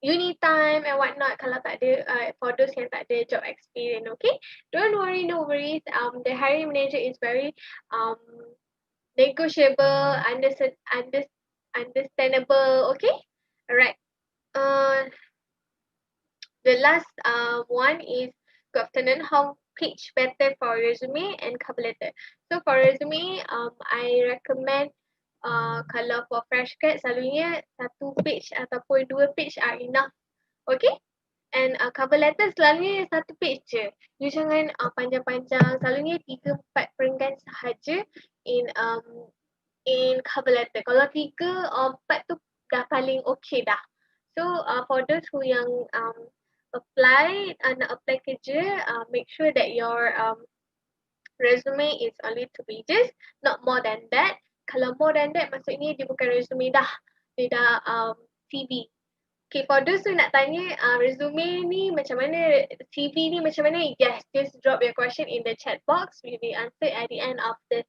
uni time and whatnot kalau tak ada for those yang tak ada job experience, okay? Don't worry, no worries. The hiring manager is very um negotiable, understandable, okay? Alright. The last one is good afternoon. How pitch better for resume and cover letter? So for resume, I recommend kalau for fresh grad selalunya satu page ataupun dua page are enough. Okay? And cover letter selalunya satu page je. You jangan panjang-panjang. Selalunya 3-4 perenggan sahaja in cover letter. Kalau 3 or 4 tu dah paling okay dah. So for those who yang nak apply kerja, make sure that your resume is only 2 pages, not more than that. Kalau more than that, maksudnya dia bukan resume dah. Dia dah CV. Okay, for those who nak tanya resume ni macam mana, CV ni macam mana, yes, just drop your question in the chat box. We will answer at the end of the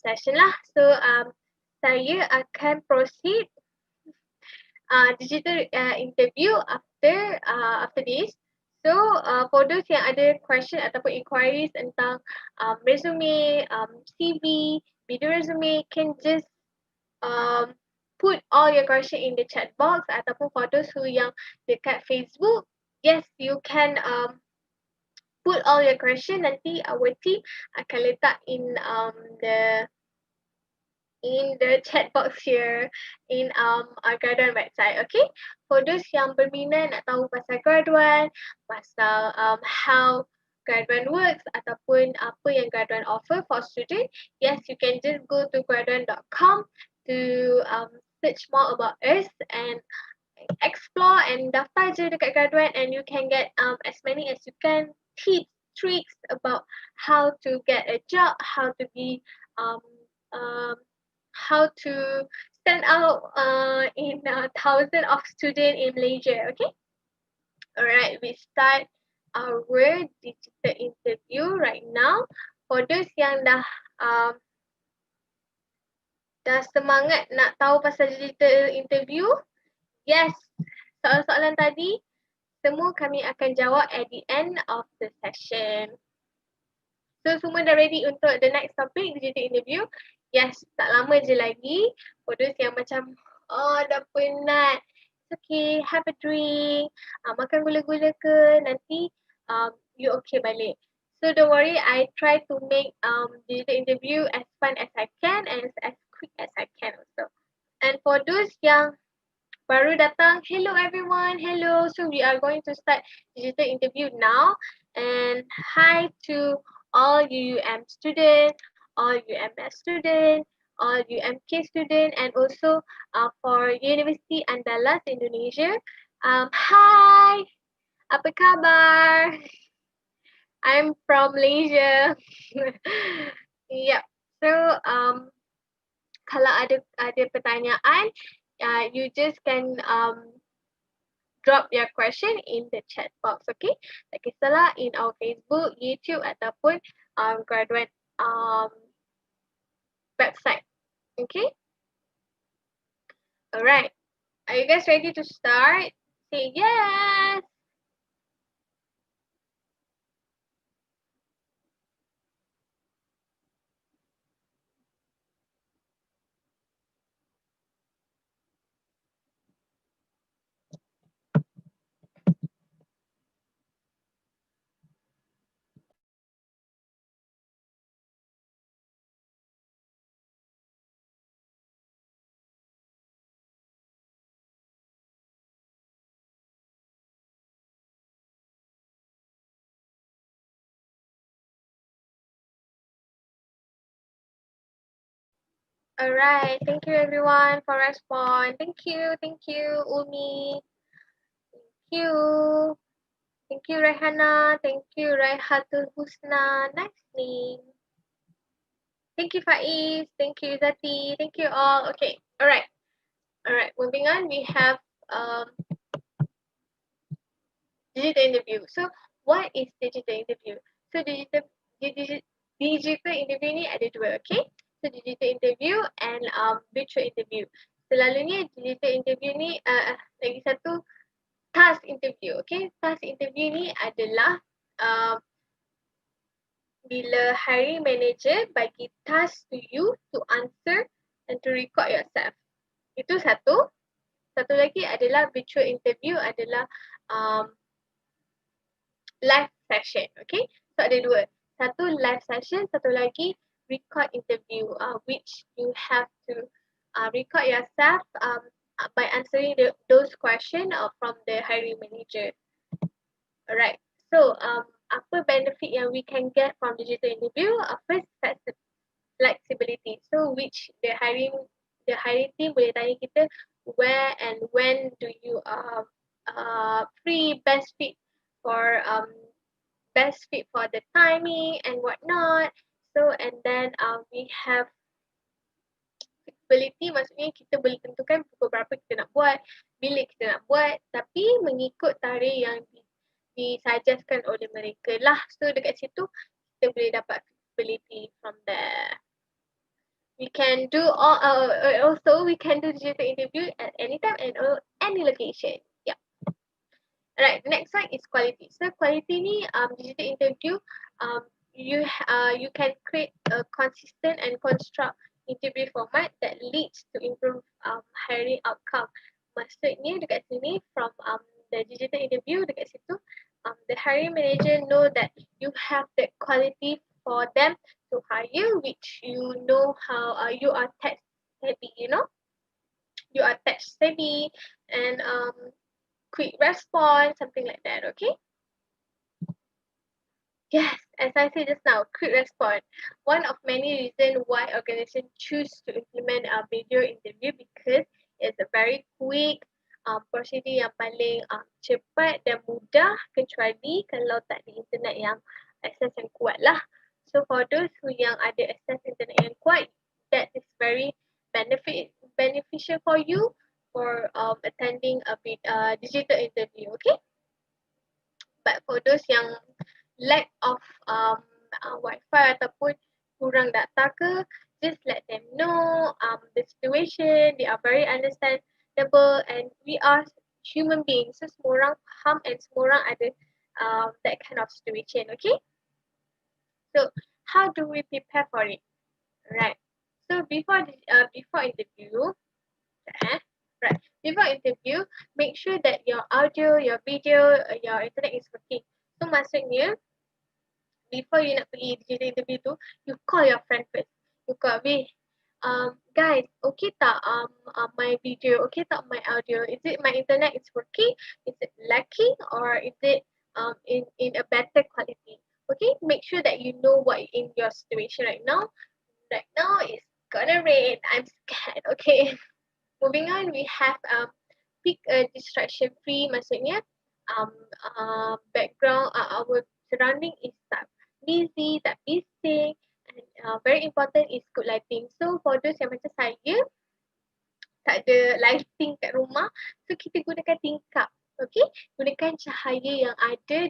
session lah. So saya akan proceed digital interview after this. So for those yang ada question ataupun inquiries tentang resume, CV, video resume, can just put all your question in the chat box. Ataupun for those who yang dekat Facebook, yes, you can put all your question. Nanti our team akan letak in the chat box here in our Guideline website. Okay, for those yang berminat nak tahu pasal Guideline, pasal how Guideline works ataupun apa yang Guideline offer for student, yes, you can just go to guideline.com to search more about us and explore and daftar je dekat Guideline, and you can get as many as you can tips, tricks about how to get a job, how to be how to stand out in thousands of students in Malaysia. Okay. Alright, we start our digital interview right now. For those yang dah semangat nak tahu pasal digital interview, yes, soalan-soalan tadi semua kami akan jawab at the end of the session. So semua dah ready untuk the next topic, digital interview? Yes, tak lama je lagi. For those yang macam, dah penat. It's okay, have a drink. Makan gula-gula ke, nanti you okay balik. So don't worry, I try to make digital interview as fun as I can and as quick as I can also. And for those yang baru datang, hello everyone, hello. So we are going to start digital interview now. And hi to all UUM student, all UMS student, all UMK student, and also for University Andalas Indonesia. Hi, apa kabar? I'm from Malaysia. Yep. So kalau ada pertanyaan, you just can drop your question in the chat box, okay? Tak kisahlah in our Facebook, YouTube ataupun graduate website, okay? Alright. Are you guys ready to start? Say yes. Alright. Thank you everyone for respond. Thank you. Thank you, Umi. Thank you. Thank you, Rehana. Thank you, Raihatul Husna. Nice name. Thank you, Faiz. Thank you, Zati. Thank you all. Okay. Alright. Alright. Moving on, we have um digital interview. So, what is digital interview? So, digital interview ni ada dua, okay? So, digital interview and virtual interview. Selalunya digital interview ni lagi satu task interview, okay? Task interview ni adalah bila hiring manager bagi task to you to answer and to record yourself. Itu satu. Satu lagi adalah virtual interview adalah um, live session, okay? So ada dua. Satu live session, satu lagi record interview, which you have to record yourself by answering those questions from the hiring manager. Alright. So apa benefit yang we can get from digital interview? First, flexibility. So which the hiring team boleh tanya kita where and when do you free, best fit for the timing and whatnot. So and then we have flexibility, maksudnya kita boleh tentukan pukul berapa kita nak buat, bila kita nak buat, tapi mengikut tarikh yang disajaskan oleh mereka lah. So dekat situ kita boleh dapat flexibility from there. We can do also we can do digital interview at any time and any location. Yeah. Alright, next one is quality. So quality ni digital interview you can create a consistent and construct interview format that leads to improve hiring outcome. Maksudnya dekat sini from the digital interview dekat situ the hiring manager know that you have the quality for them to hire, which you know how you are tech savvy, you know, you are tech savvy and quick response, something like that. Okay. Yes, as I said just now, quick response. One of many reasons why organizations choose to implement a video interview because it's a very quick prosedur yang paling cepat dan mudah kecuali kalau tak ada internet yang akses yang kuat lah. So for those who yang ada akses internet yang kuat, that is very beneficial for you for attending a digital interview. Okay. But for those yang lack of Wi-Fi ataupun kurang data ke, just let them know the situation. They are very understandable and we are human beings. So semua orang faham and semua orang ada that kind of situation. Okay. So how do we prepare for it? Right. So before interview, right. Before interview, make sure that your audio, your video, your internet is working. So maksudnya before you nak pergi digital interview tu, you call your friend first. You call, guys, okay tak my video, okay tak my audio? Is it my internet is working? Is it lacking or is it in a better quality? Okay, make sure that you know what in your situation right now. Right now it's gonna rain. I'm scared. Okay. Moving on, we have pick a distraction free. Maksudnya background our surrounding is tak busy, tak bising, and very important is good lighting. So for those yang macam saya tak ada lighting kat rumah, so kita gunakan tingkap. Okay, gunakan cahaya yang ada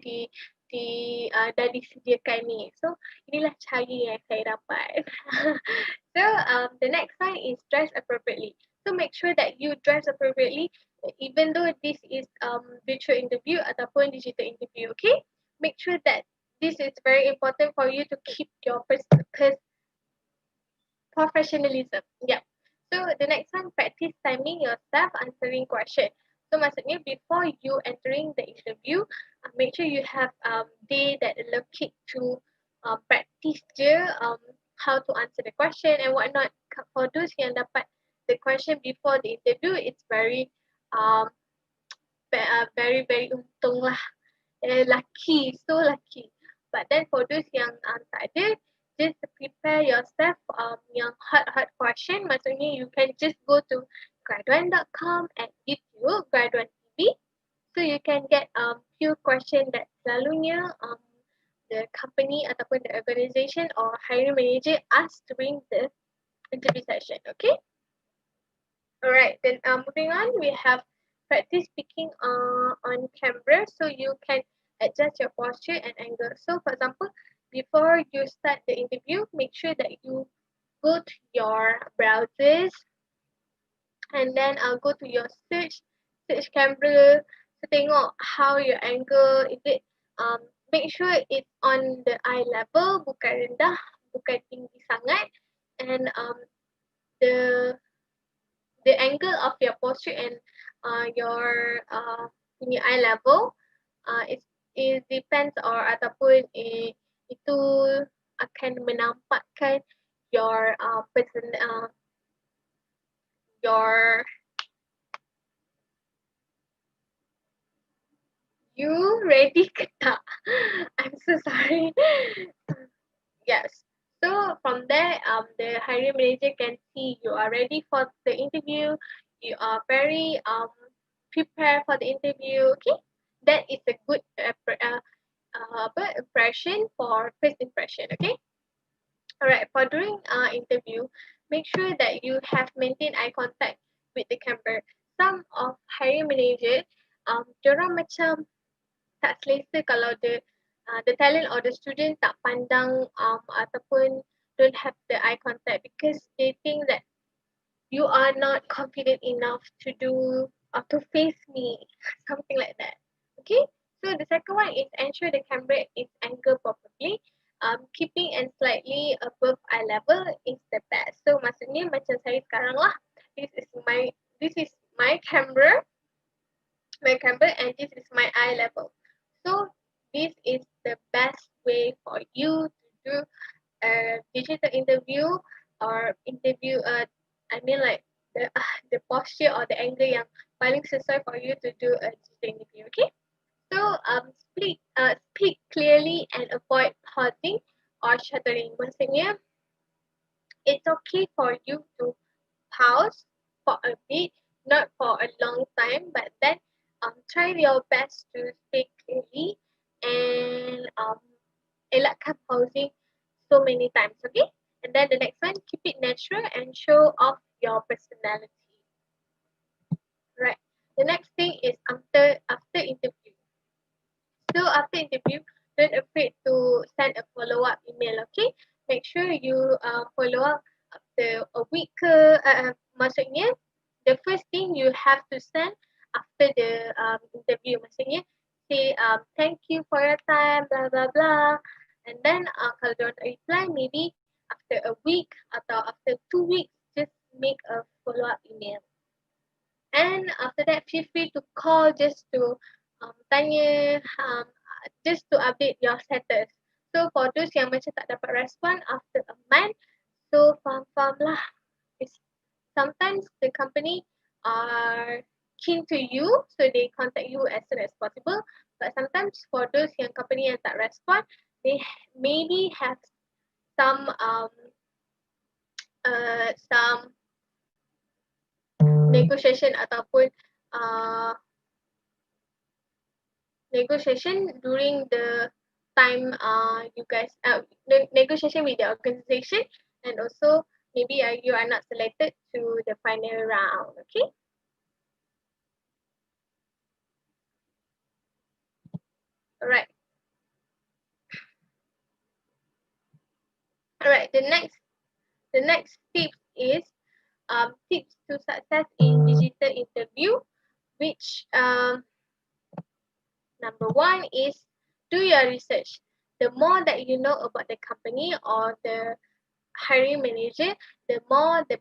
dah disediakan ni. So inilah cahaya yang saya dapat. So the next one is dress appropriately. So So make sure that you dress appropriately, even though this is virtual interview ataupun digital interview. Okay, make sure that this is very important for you to keep your professionalism. Yeah. So the next one, practice timing yourself answering question. So maksudnya before you entering the interview, make sure you have day that allocate to practice je how to answer the question and whatnot. For those yang dapat the question before the interview, it's very um very untung lah. Lucky, so lucky. But then for those yang tak ada, just prepare yourself yang hard question. Maksudnya you can just go to guideline.com and YouTube Guideline TV. So you can get few question that selalunya the company ataupun the organisation or hiring manager ask during the interview session. Okay. Alright. Then moving on, we have practice speaking on camera, so you can adjust your posture and angle. So for example, before you start the interview, make sure that you go to your browsers and then go to your search camera. So tengok how your angle is it. Make sure it's on the eye level, bukan rendah, bukan tinggi sangat, and the angle of your posture and your eye level it depends or ataupun itu akan menampakkan your your you ready ke tak? I'm so sorry. Yes. So from there, the hiring manager can see you are ready for the interview. You are very prepared for the interview. Okay, that is a good impression for first impression. Okay. Alright. For during interview, make sure that you have maintained eye contact with the camera. Some of hiring manager, diorang macam tak selesa kalau the talent or the student tak pandang ataupun don't have the eye contact because they think that you are not confident enough to do or to face me, something like that. Okay, so the second one is ensure the camera is angled properly. Keeping and slightly above eye level is the best. So maksudnya macam saya sekarang lah, this is my camera and this is my eye level. So this is the best way for you to do a digital interview or interview. I mean like the posture or the angle yang paling sesuai for you to do a digital interview. Okay. So speak clearly and avoid pausing or shuttering. Maksudnya it's okay for you to pause for a bit, not for a long time, but then try your best to speak clearly and elakkan pausing so many times, okay? And then the next one, keep it natural and show off your personality. Right. The next thing is after interview. So after interview, don't afraid to send a follow-up email, okay? Make sure you follow up after a week maksudnya the first thing you have to send after the interview, maksudnya say thank you for your time, blah blah blah, and then kalau don't reply, maybe after a week atau after 2 weeks, just make a follow-up email. And after that, feel free to call just to tanya, just to update your status. So for those yang macam tak dapat respon after a month, so faham lah. Sometimes the company are keen to you, so they contact you as soon as possible. But sometimes for those yang company yang tak respond, they maybe have some negotiation ataupun negotiation during the time you guys negotiation with the organization, and also maybe you are not selected to the final round. Okay. Alright. Alright. The next tip is tips to success in digital interview, which number one is do your research. The more that you know about the company or the hiring manager, the more the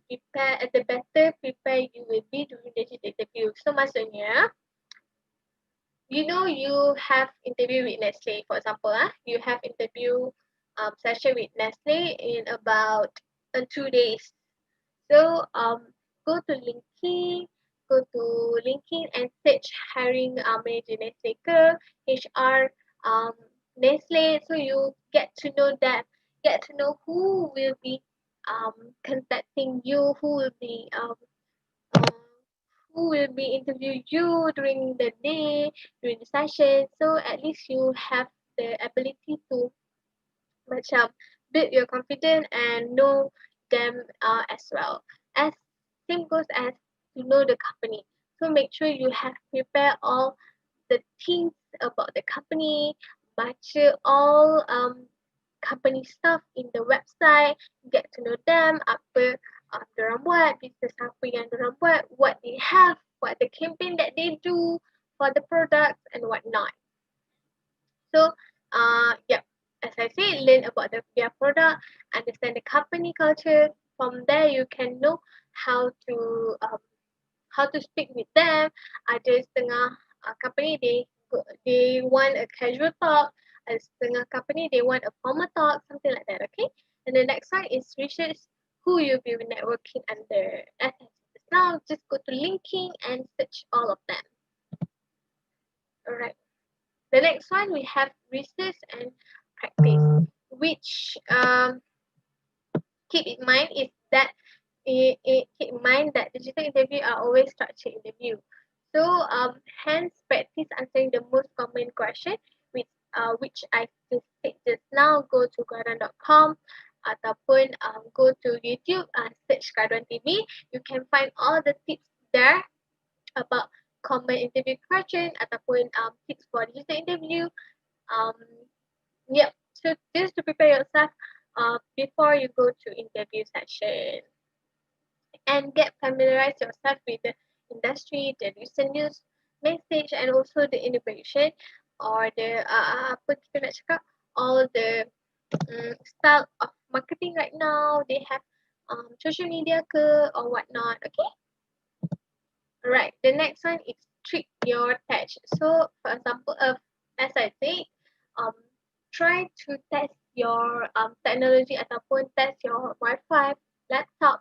better prepared you will be during the interview. So maksudnya, you have interview with Nestle, for example, you have interview session with Nestle in about 2 days. So go to LinkedIn, and search hiring manager Nestle ke, HR Nestle. So you get to know them, get to know who will be contacting you, uh, who will be interviewing you during the day, during the session. So at least you have the ability to macam build your confidence and know them as well. As same goes as to know the company. So make sure you have prepared all the things about the company, baca all company stuff in the website, get to know them, apa dorang buat, business apa yang dorang buat, what they have, what the campaign that they do for the products and whatnot. So, yeah, as I say, learn about their product, understand the company culture. From there, you can know how to um, how to speak with them. Ada setengah company they want a casual talk. Ada setengah company they want a formal talk, something like that. Okay. And the next one is research who you'll be networking under. As now, just go to LinkedIn and search all of them. Alright. The next one we have research and practice, which keep in mind is that keep in mind that digital interview are always structured interview. So hence practice answering the most common question which I just said just now. Go to guideline.com ataupun go to YouTube search Guideline TV. You can find all the tips there about common interview question ataupun tips for digital interview. Um, yep. So just to prepare yourself before you go to interview session and get familiarized yourself with the industry, the recent news, message, and also the innovation or the apa kita nak cakap, all the style of marketing right now. They have social media ke or whatnot. Okay. Alright. The next one is trick your touch. So for example, as I said, try to test your technology ataupun test your Wi-Fi, laptop,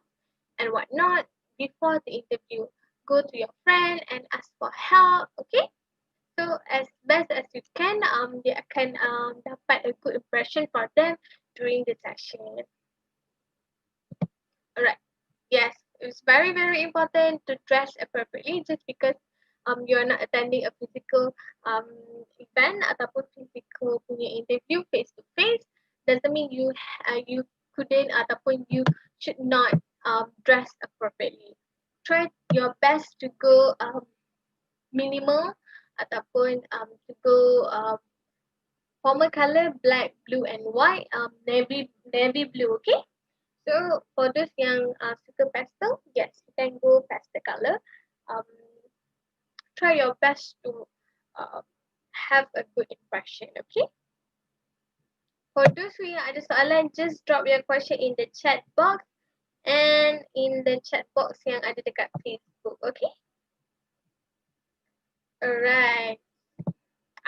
and whatnot before the interview. Go to your friend and ask for help. Okay. So as best as you can, they akan dapat a good impression for them during the session. Alright. Yes, it's very very important to dress appropriately. Just because you're not attending a physical event ataupun physical punya interview face to face, doesn't mean you couldn't ataupun you should not dress appropriately. Try your best to go minimal ataupun to go formal color, black, blue and white, navy blue. Okay. So for those yang suka pastel, yes, you can go pastel color. Um, try your best to have a good impression. Okay. For those who yang ada soalan, just drop your question in the chat box and in the chat box yang ada dekat Facebook. Okay. Alright.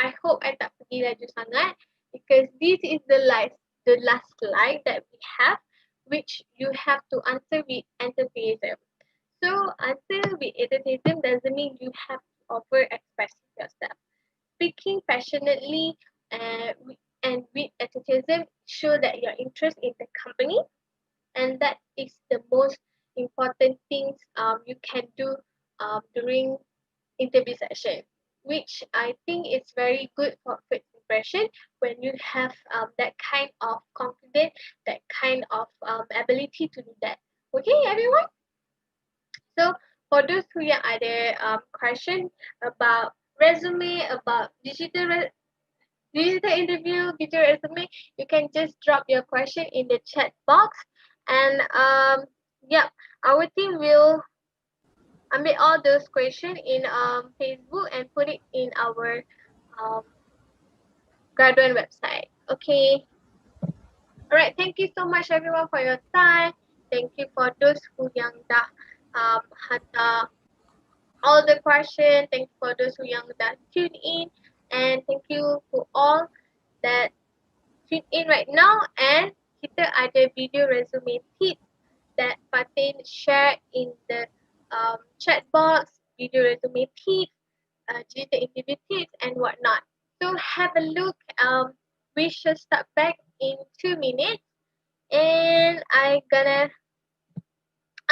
I hope I tak pergi laju sangat because this is the last slide that we have, which you have to answer with enthusiasm. So answer with enthusiasm doesn't mean you have to over express yourself. Speaking passionately and with enthusiasm show that your interest in the company, and that is the most important things you can do during interview session, which I think is very good for first impression when you have that kind of confidence, that kind of ability to do that. Okay, everyone? So for those who yang ada question about resume, about digital interview, digital resume, you can just drop your question in the chat box. And yeah, our team will ambil all those questions in Facebook and put it in our um, Guideline website. Okay. Alright, thank you so much everyone for your time. Thank you for those who yang dah hantar all the questions. Thank you for those who yang dah tune in, and thank you to all that tune in right now. And kita ada video resume tips that Fatin share in the chat box, video resume tips, digital interview tips and whatnot. So have a look. We should start back in 2 minutes, and I gonna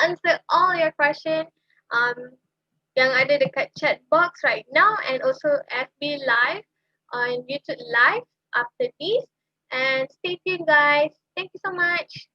answer all your questions yang ada dekat chat box right now, and also FB live and YouTube live after this. And stay tuned guys. Thank you so much.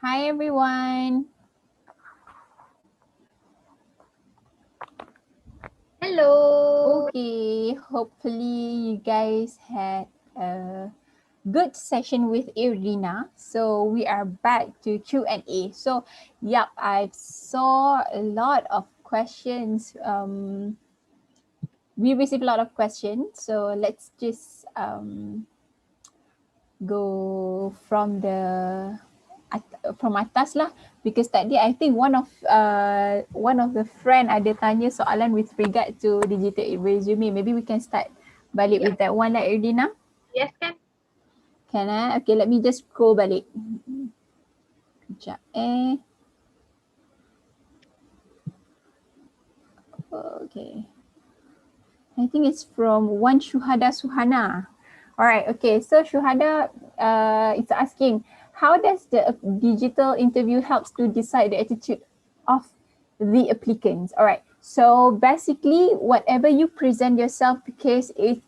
Hi everyone. Hello. Okay, hopefully you guys had a good session with Irina. So we are back to Q&A. So yep, I saw a lot of questions. We received a lot of questions. So let's just go from atas lah, because tadi I think one of the friend ada tanya soalan with regard to digital resume. Maybe we can start balik with that one lah, Erdina. Yes, can. Can I? Okay, let me just scroll balik. Sekejap Okay. I think it's from one Shuhada Suhana. All right, okay. So Shuhada is asking, how does the digital interview helps to decide the attitude of the applicants? All right. So basically, whatever you present yourself, because it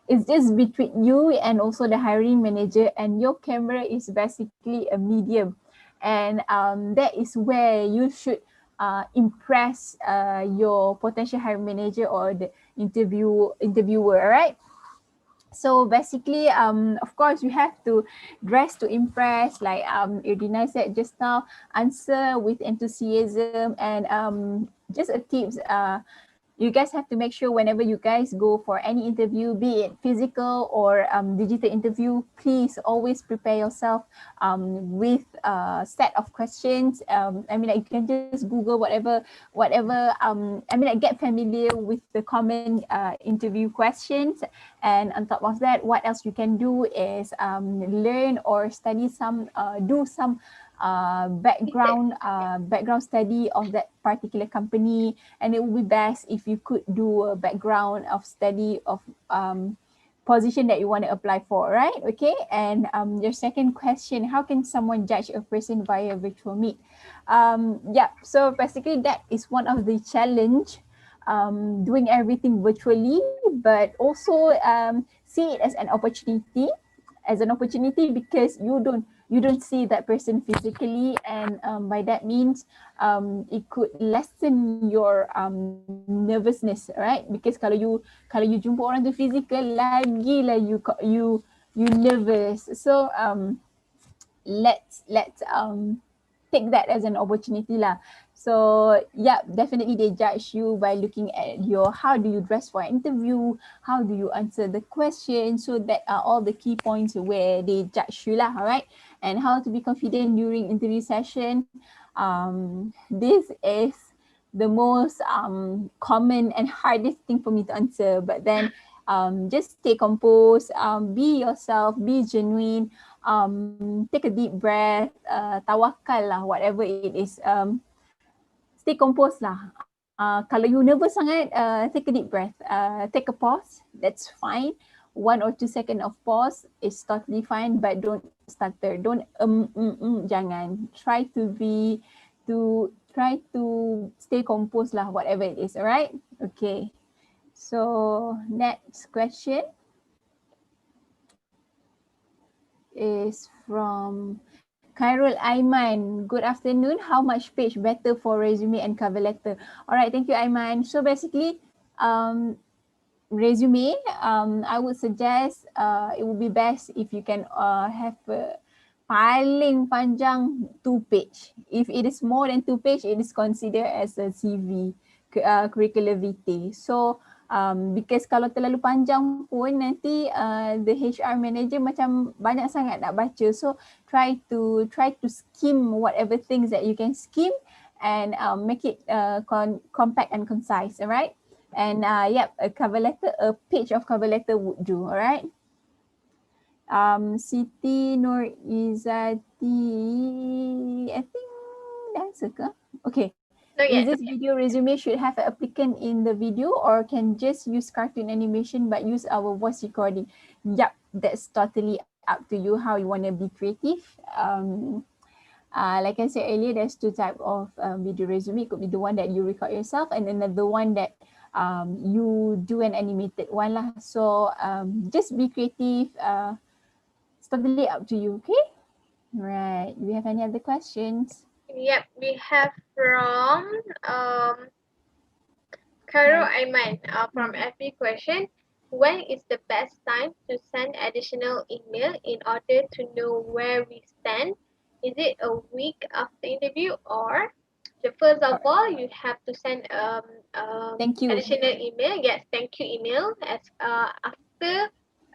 is just between you and also the hiring manager, and your camera is basically a medium, and that is where you should impress your potential hiring manager or the interviewer, right? So basically, of course, you have to dress to impress, like Irdina said just now, answer with enthusiasm, and just a tips, you guys have to make sure whenever you guys go for any interview, be it physical or digital interview, please always prepare yourself with a set of questions. I mean, like, you can just Google whatever. I mean, like, get familiar with the common interview questions. And on top of that, what else you can do is learn or study some, do some background study of that particular company. And it would be best if you could do a background of study of position that you want to apply for, right? Okay. And your second question, how can someone judge a person via virtual meet? Yeah, so basically that is one of the challenge, doing everything virtually, but also see it as an opportunity, because you don't see that person physically, and by that means it could lessen your nervousness, right? Because kalau you jumpa orang tu physical, lagilah you nervous. So let's take that as an opportunity lah. So yeah, definitely they judge you by looking at your, how do you dress for an interview, how do you answer the question. So that are all the key points where they judge you lah, alright. And how to be confident during interview session. This is the most common and hardest thing for me to answer, but then just stay composed, be yourself, be genuine, take a deep breath, tawakal lah, whatever it is. Stay composed lah. Kalau you nervous sangat, take a deep breath, take a pause, that's fine. 1 or 2 seconds of pause is totally fine, but don't stutter, don't jangan. Try to stay composed lah, whatever it is, alright? Okay. So next question is from Khairul Aiman. Good afternoon. How much page better for resume and cover letter? Alright, thank you, Aiman. So basically, resume, I would suggest it would be best if you can have a paling panjang 2 page. If it is more than 2 page, it is considered as a CV, curricular vitae. So because kalau terlalu panjang pun nanti the HR manager macam banyak sangat nak baca. So try to skim whatever things that you can skim, and make it compact and concise, alright? And yep, a cover letter, a page of cover letter would do, alright? Siti Nur Izati, I think that's okay. Okay. Is this video resume should have an applicant in the video, or can just use cartoon animation but use our voice recording? Yep, that's totally up to you how you want to be creative. Like I said earlier, there's 2 types of video resume. It could be the one that you record yourself, and another one that you do an animated one lah. So just be creative. It's totally up to you, okay? Right. Do we have any other questions? Yep, we have from Khairul Aiman from FB question. When is the best time to send additional email in order to know where we stand? Is it a week after interview, or the first of all you have to send Thank you additional email? Yes, thank you email as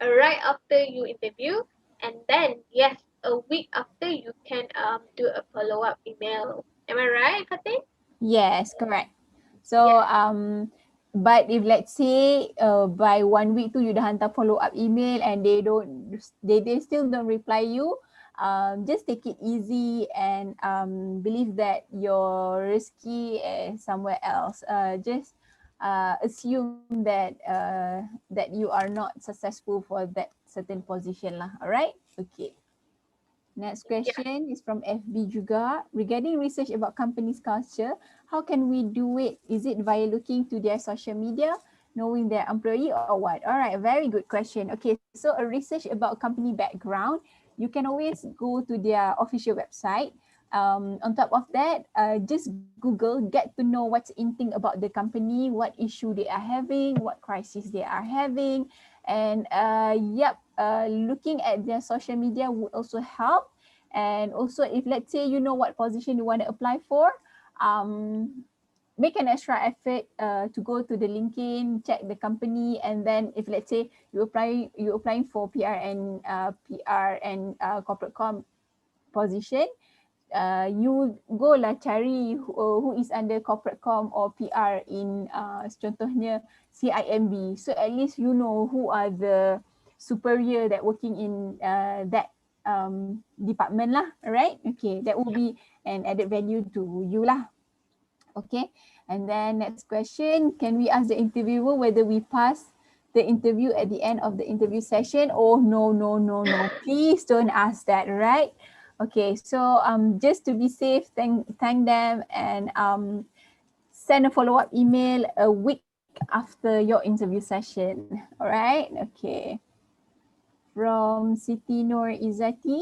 right after you interview, and then yes, a week after you can do a follow-up email. Am I right, Fatin? Yes, correct. So but if let's say by 1 week tu you dah hantar follow-up email and they still don't reply you, just take it easy and believe that your risky is somewhere else. Just assume that that you are not successful for that certain position lah. Alright? Okay. Next question is from FB juga. Regarding research about company's culture, how can we do it? Is it via looking to their social media, knowing their employee, or what? All right, very good question. Okay, so a research about company background, you can always go to their official website. On top of that, just Google, get to know what's in thing about the company, what issue they are having, what crisis they are having. And looking at their social media would also help. And also, if let's say you know what position you want to apply for, make an extra effort to go to the LinkedIn, check the company, and then if let's say you're applying for PR and corporate com position, you go lah cari who is under corporate com or PR in contohnya CIMB. So at least you know who are the superior that working in that department lah, right? Okay, that will be an added value to you lah. Okay, and then next question, can we ask the interviewer whether we pass the interview at the end of the interview session? Oh, no, please don't ask that, right? Okay, so just to be safe, thank them and send a follow-up email a week after your interview session. All right, okay. From Siti Nur Izzati,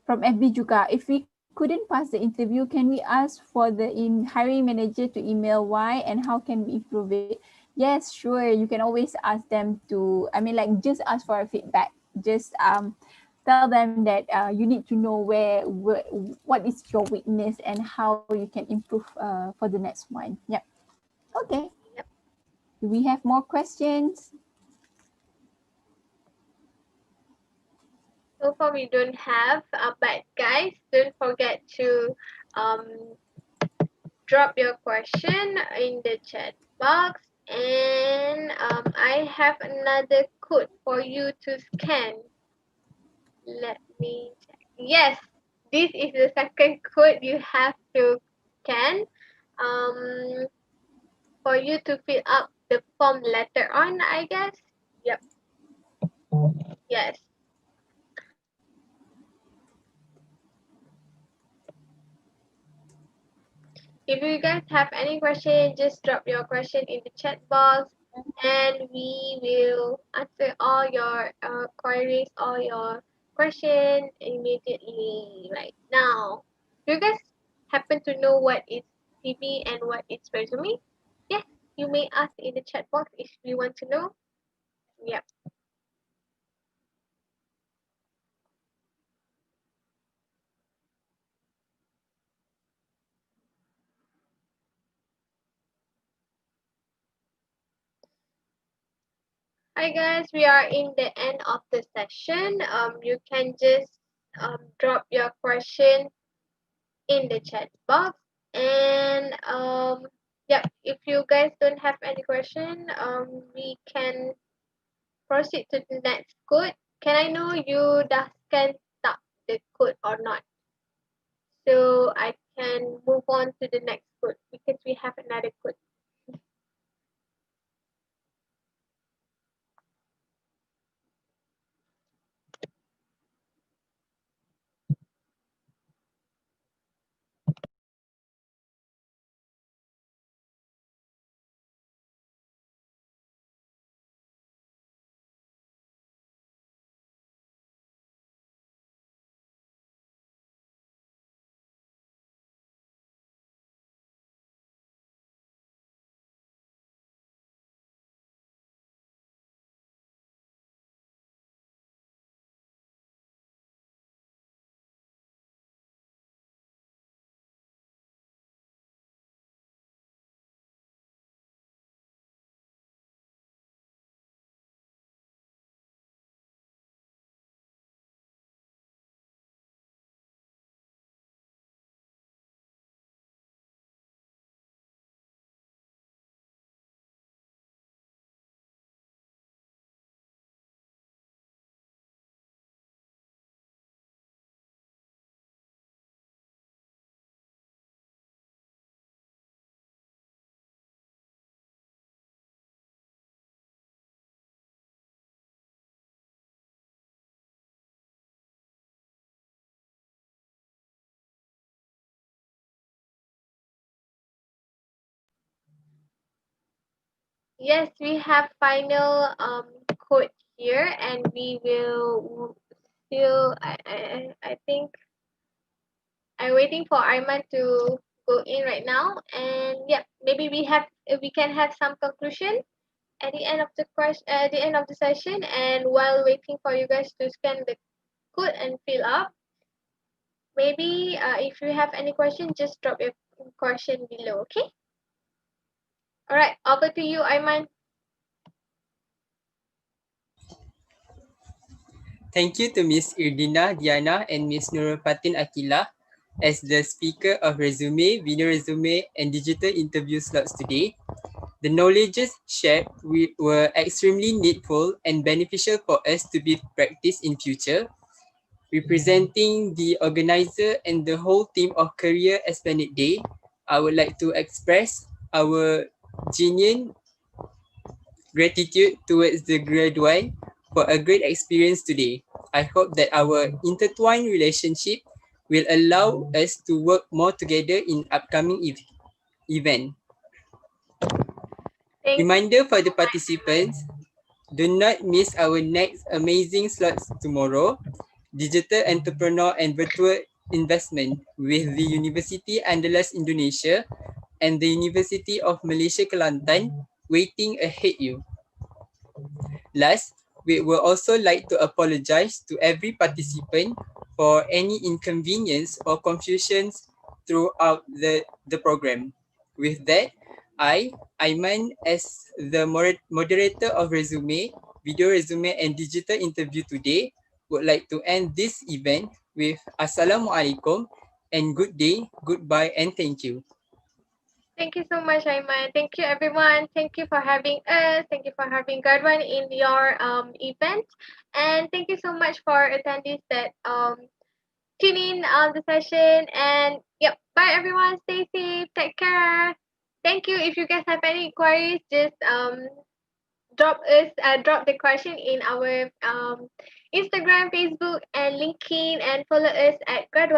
from FB juga, if we couldn't pass the interview, can we ask for the hiring manager to email why and how can we improve it? Yes, sure. You can always ask them to, just ask for a feedback. Just tell them that you need to know what is your weakness and how you can improve for the next one. Yep. Okay. Yep. Do we have more questions? So far we don't have, but guys, don't forget to drop your question in the chat box, and I have another code for you to scan. Let me check. Yes, this is the second code you have to scan for you to fill up the form later on, I guess. Yep. Yes. If you guys have any question, just drop your question in the chat box and we will answer all your queries, all your questions immediately right now. Do you guys happen to know what is CV and what is resume? Yes, you may ask in the chat box if you want to know. Yep. Hi guys, we are in the end of the session. You can just drop your question in the chat box, and if you guys don't have any question, we can proceed to the next code. Can I know you dah scan tak the code or not? So I can move on to the next code because we have another code. Yes, we have final code here, and we will still. I think I'm waiting for Aiman to go in right now, and yeah, maybe we can have some conclusion at the end of the question, at the end of the session, and while waiting for you guys to scan the code and fill up, maybe if you have any question, just drop your question below. Okay. All right. Over to you, Aiman. Thank you to Miss Irdina Diana and Miss Nurupatin Akila as the speaker of resume, video resume, and digital interview slots today. The knowledges shared were extremely needful and beneficial for us to be practiced in future. Representing the organizer and the whole team of Career Esplanade Day, I would like to express our genuine gratitude towards the Guideline for a great experience today. I hope that our intertwined relationship will allow us to work more together in upcoming event. Thank Reminder for the participants, do not miss our next amazing slots tomorrow, Digital Entrepreneur and Virtual Investment with the University Andalas Indonesia and the University of Malaysia Kelantan waiting ahead you. Last, we would also like to apologize to every participant for any inconvenience or confusions throughout the program. With that, Aiman, as the moderator of resume, video resume, and digital interview today, would like to end this event with Assalamualaikum and good day, goodbye, and thank you. Thank you so much, Aiman. Thank you, everyone. Thank you for having us. Thank you for having Guideline in your event, and thank you so much for attendees that tune in on the session. And yep, bye everyone. Stay safe. Take care. Thank you. If you guys have any inquiries, just drop the question in our Instagram, Facebook, and LinkedIn, and follow us at Guideline.